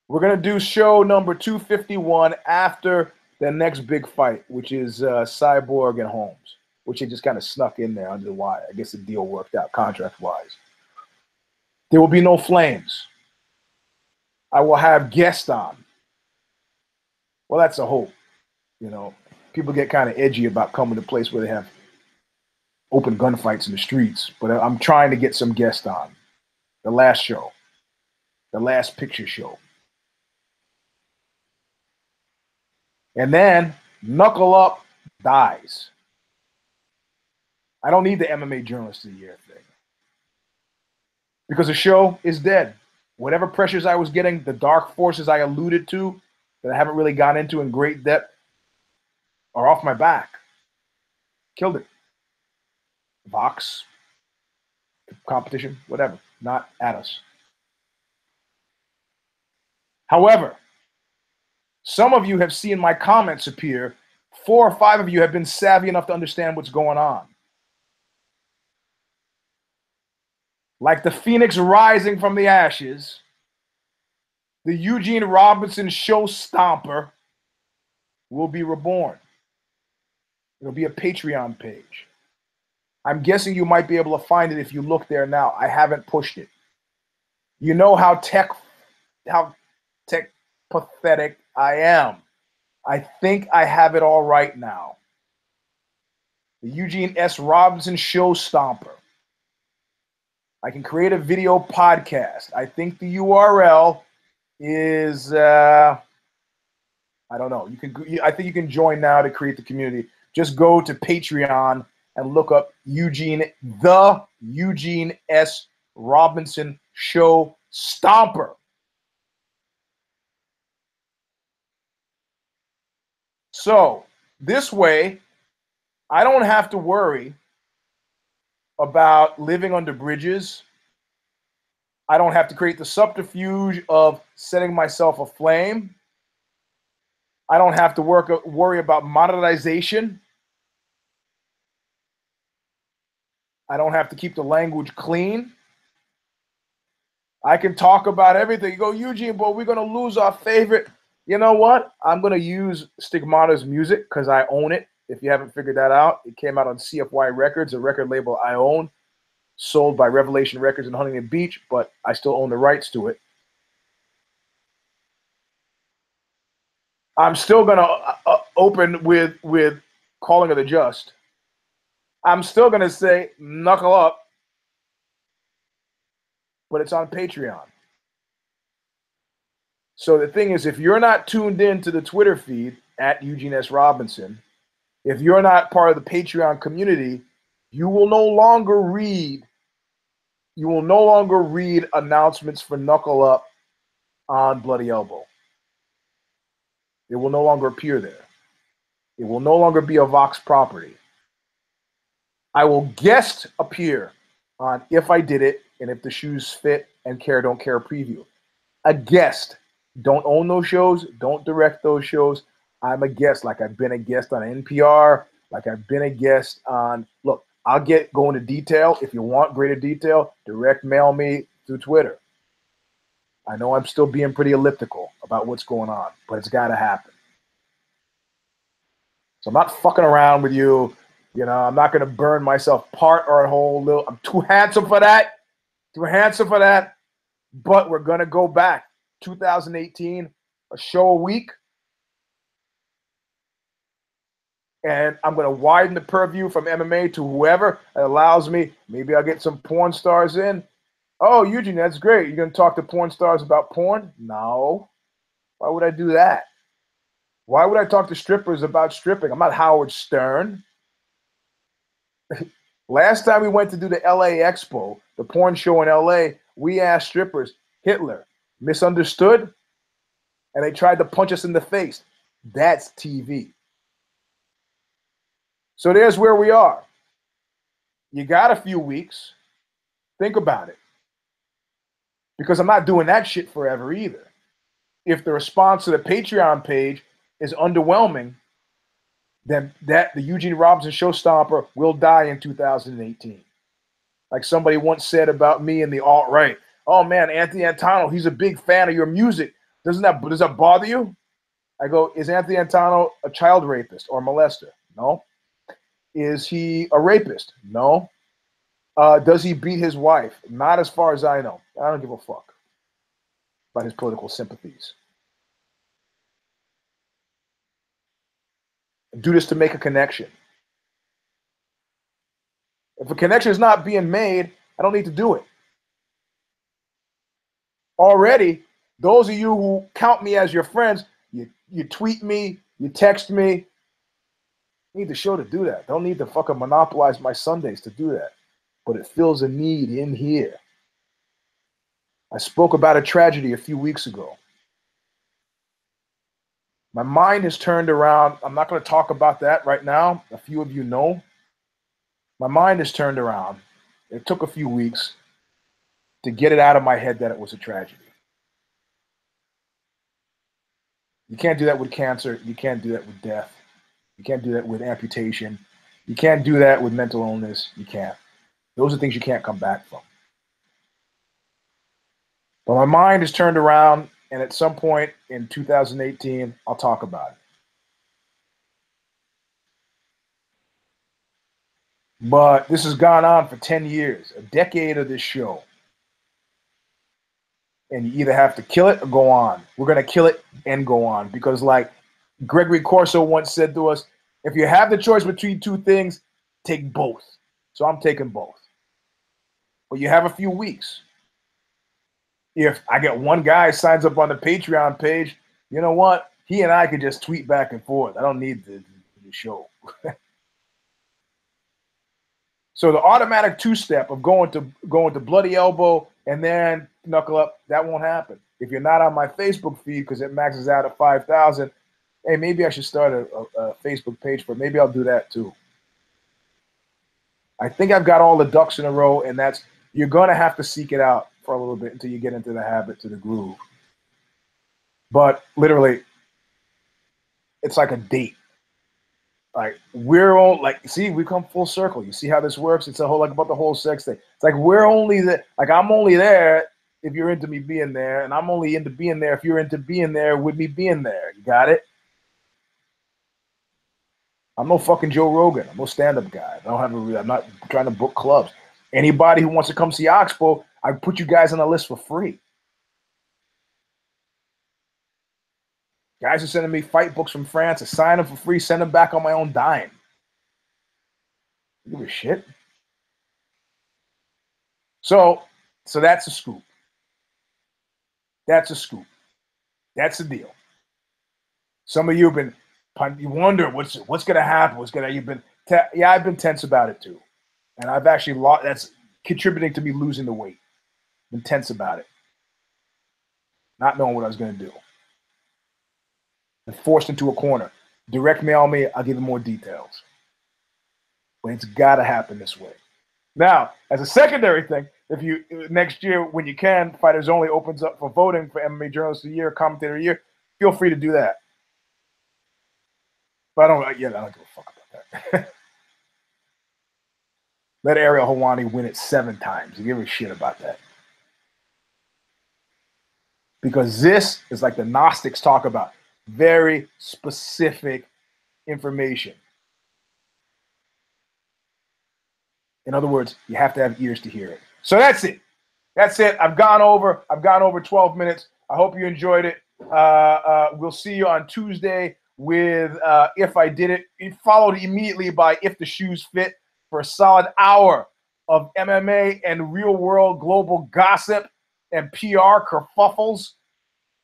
[SPEAKER 1] We're going to do show number 251 after the next big fight, which is Cyborg and Holmes, which it just kind of snuck in there under the wire. I guess the deal worked out contract-wise. There will be no flames. I will have guests on. Well, that's a hope. You know, people get kind of edgy about coming to a place where they have open gunfights in the streets, but I'm trying to get some guests on. The last show, the last picture show. And then Knuckle Up dies. I don't need the MMA Journalist of the Year thing, because the show is dead. Whatever pressures I was getting, the dark forces I alluded to that I haven't really gone into in great depth are off my back. Killed it. Vox, competition, whatever, not at us. However, some of you have seen my comments appear. 4 or 5 of you have been savvy enough to understand what's going on. Like the phoenix rising from the ashes, the Eugene Robinson show stomper will be reborn. It'll be a Patreon page. I'm guessing you might be able to find it if you look there now. I haven't pushed it. You know how tech pathetic I am. I think I have it all right now. The Eugene S. Robinson show stomper. I can create a video podcast. I think the URL is I don't know. I think you can join now to create the community. Just go to Patreon and look up the Eugene S. Robinson show stomper. So this way, I don't have to worry about living under bridges. I don't have to create the subterfuge of setting myself aflame. I don't have to worry about monetization. I don't have to keep the language clean. I can talk about everything. You go, Eugene, but we're going to lose our favorite. You know what? I'm going to use Stigmata's music because I own it. If you haven't figured that out, it came out on CFY Records, a record label I own, sold by Revelation Records in Huntington Beach, but I still own the rights to it. I'm still going to open with Calling of the Just. I'm still going to say Knuckle Up, but it's on Patreon. So the thing is, if you're not tuned in to the Twitter feed at Eugene S. Robinson, if you're not part of the Patreon community, you will no longer read announcements for Knuckle Up on Bloody Elbow. It will no longer appear there. It will no longer be a Vox property. I will guest appear on If I Did It and If the Shoes Fit and Care Don't Care preview. A guest. Don't own those shows. Don't direct those shows. I'm a guest, like I've been a guest on NPR, like I've been a guest on, look, I'll go into detail. If you want greater detail, direct mail me through Twitter. I know I'm still being pretty elliptical about what's going on, but it's got to happen. So I'm not fucking around with you. You know, I'm not going to burn myself part or a whole little. I'm too handsome for that. Too handsome for that. But we're going to go back. 2018, a show a week. And I'm going to widen the purview from MMA to whoever it allows me. Maybe I'll get some porn stars in. Oh, Eugene, that's great. You're going to talk to porn stars about porn? No. Why would I do that? Why would I talk to strippers about stripping? I'm not Howard Stern. Last time we went to do the LA Expo, the porn show in LA, we asked strippers, Hitler, misunderstood? And they tried to punch us in the face. That's TV. So there's where we are. You got a few weeks. Think about it. Because I'm not doing that shit forever either. If the response to the Patreon page is underwhelming, then the Eugene Robinson Show Stomper will die in 2018. Like somebody once said about me in the alt-right, oh man, Anthony Antano, he's a big fan of your music. Does that bother you? I go, is Anthony Antano a child rapist or molester? No. Is he a rapist? No. Does he beat his wife? Not as far as I know. I don't give a fuck about his political sympathies. Do this to make a connection. If a connection is not being made, I don't need to do it. Already, those of you who count me as your friends, you tweet me, you text me. You need the show to do that. Don't need to fucking monopolize my Sundays to do that. But it fills a need in here. I spoke about a tragedy a few weeks ago. My mind has turned around. I'm not going to talk about that right now. A few of you know. My mind has turned around. It took a few weeks to get it out of my head that it was a tragedy. You can't do that with cancer. You can't do that with death. You can't do that with amputation. You can't do that with mental illness. You can't. Those are things you can't come back from. But my mind has turned around, and at some point in 2018, I'll talk about it. But this has gone on for 10 years, a decade of this show. And you either have to kill it or go on. We're going to kill it and go on. Because like Gregory Corso once said to us, if you have the choice between two things, take both. So I'm taking both. But you have a few weeks. If I get one guy signs up on the Patreon page, you know what? He and I could just tweet back and forth. I don't need the show. So the automatic two-step of going to Bloody Elbow and then Knuckle Up, that won't happen. If you're not on my Facebook feed because it maxes out at 5,000, hey, maybe I should start a Facebook page for it. Maybe I'll do that too. I think I've got all the ducks in a row, and that's you're going to have to seek it out for a little bit until you get into the habit, to the groove. But literally, it's like a date. Like we're all like, see, we come full circle. You see how this works? It's a whole like about the whole sex thing. It's like we're only that. Like I'm only there if you're into me being there, and I'm only into being there if you're into being there with me being there. You got it? I'm no fucking Joe Rogan. I'm no stand-up guy. I'm not trying to book clubs. Anybody who wants to come see Oxbow, I put you guys on the list for free. Guys are sending me fight books from France. I sign them for free, send them back on my own dime. Give a shit. So that's a scoop. That's a scoop. That's the deal. Some of you have been, you wonder what's going to happen. I've been tense about it too. And I've actually lost, that's contributing to me losing the weight. Been tense about it. Not knowing what I was going to do. Been forced into a corner. Direct mail me, I'll give you more details. But it's got to happen this way. Now, as a secondary thing, if you next year, when you can, Fighters Only opens up for voting for MMA Journalist of the Year, Commentator of the Year, feel free to do that. But I don't give a fuck about that. Let Ariel Helwani win it 7 times. You give a shit about that. Because this is like the Gnostics talk about, very specific information. In other words, you have to have ears to hear it. So that's it. That's it. I've gone over 12 minutes. I hope you enjoyed it. We'll see you on Tuesday with If I Did It. It followed immediately by If the Shoes Fit for a solid hour of MMA and real-world global gossip and PR kerfuffles.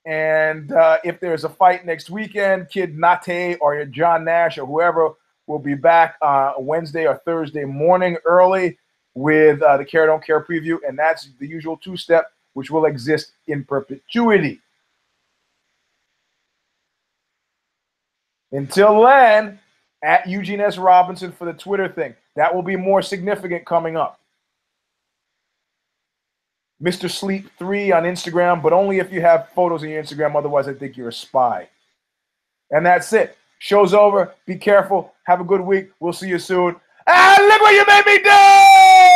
[SPEAKER 1] And if there's a fight next weekend, Kid Nate or John Nash or whoever will be back Wednesday or Thursday morning early with the Care Don't Care preview. And that's the usual 2-step, which will exist in perpetuity. Until then, at Eugene S. Robinson for the Twitter thing. That will be more significant coming up. Mr. Sleep 3 on Instagram, but only if you have photos on your Instagram. Otherwise, I think you're a spy. And that's it. Show's over. Be careful. Have a good week. We'll see you soon. And look what you made me do!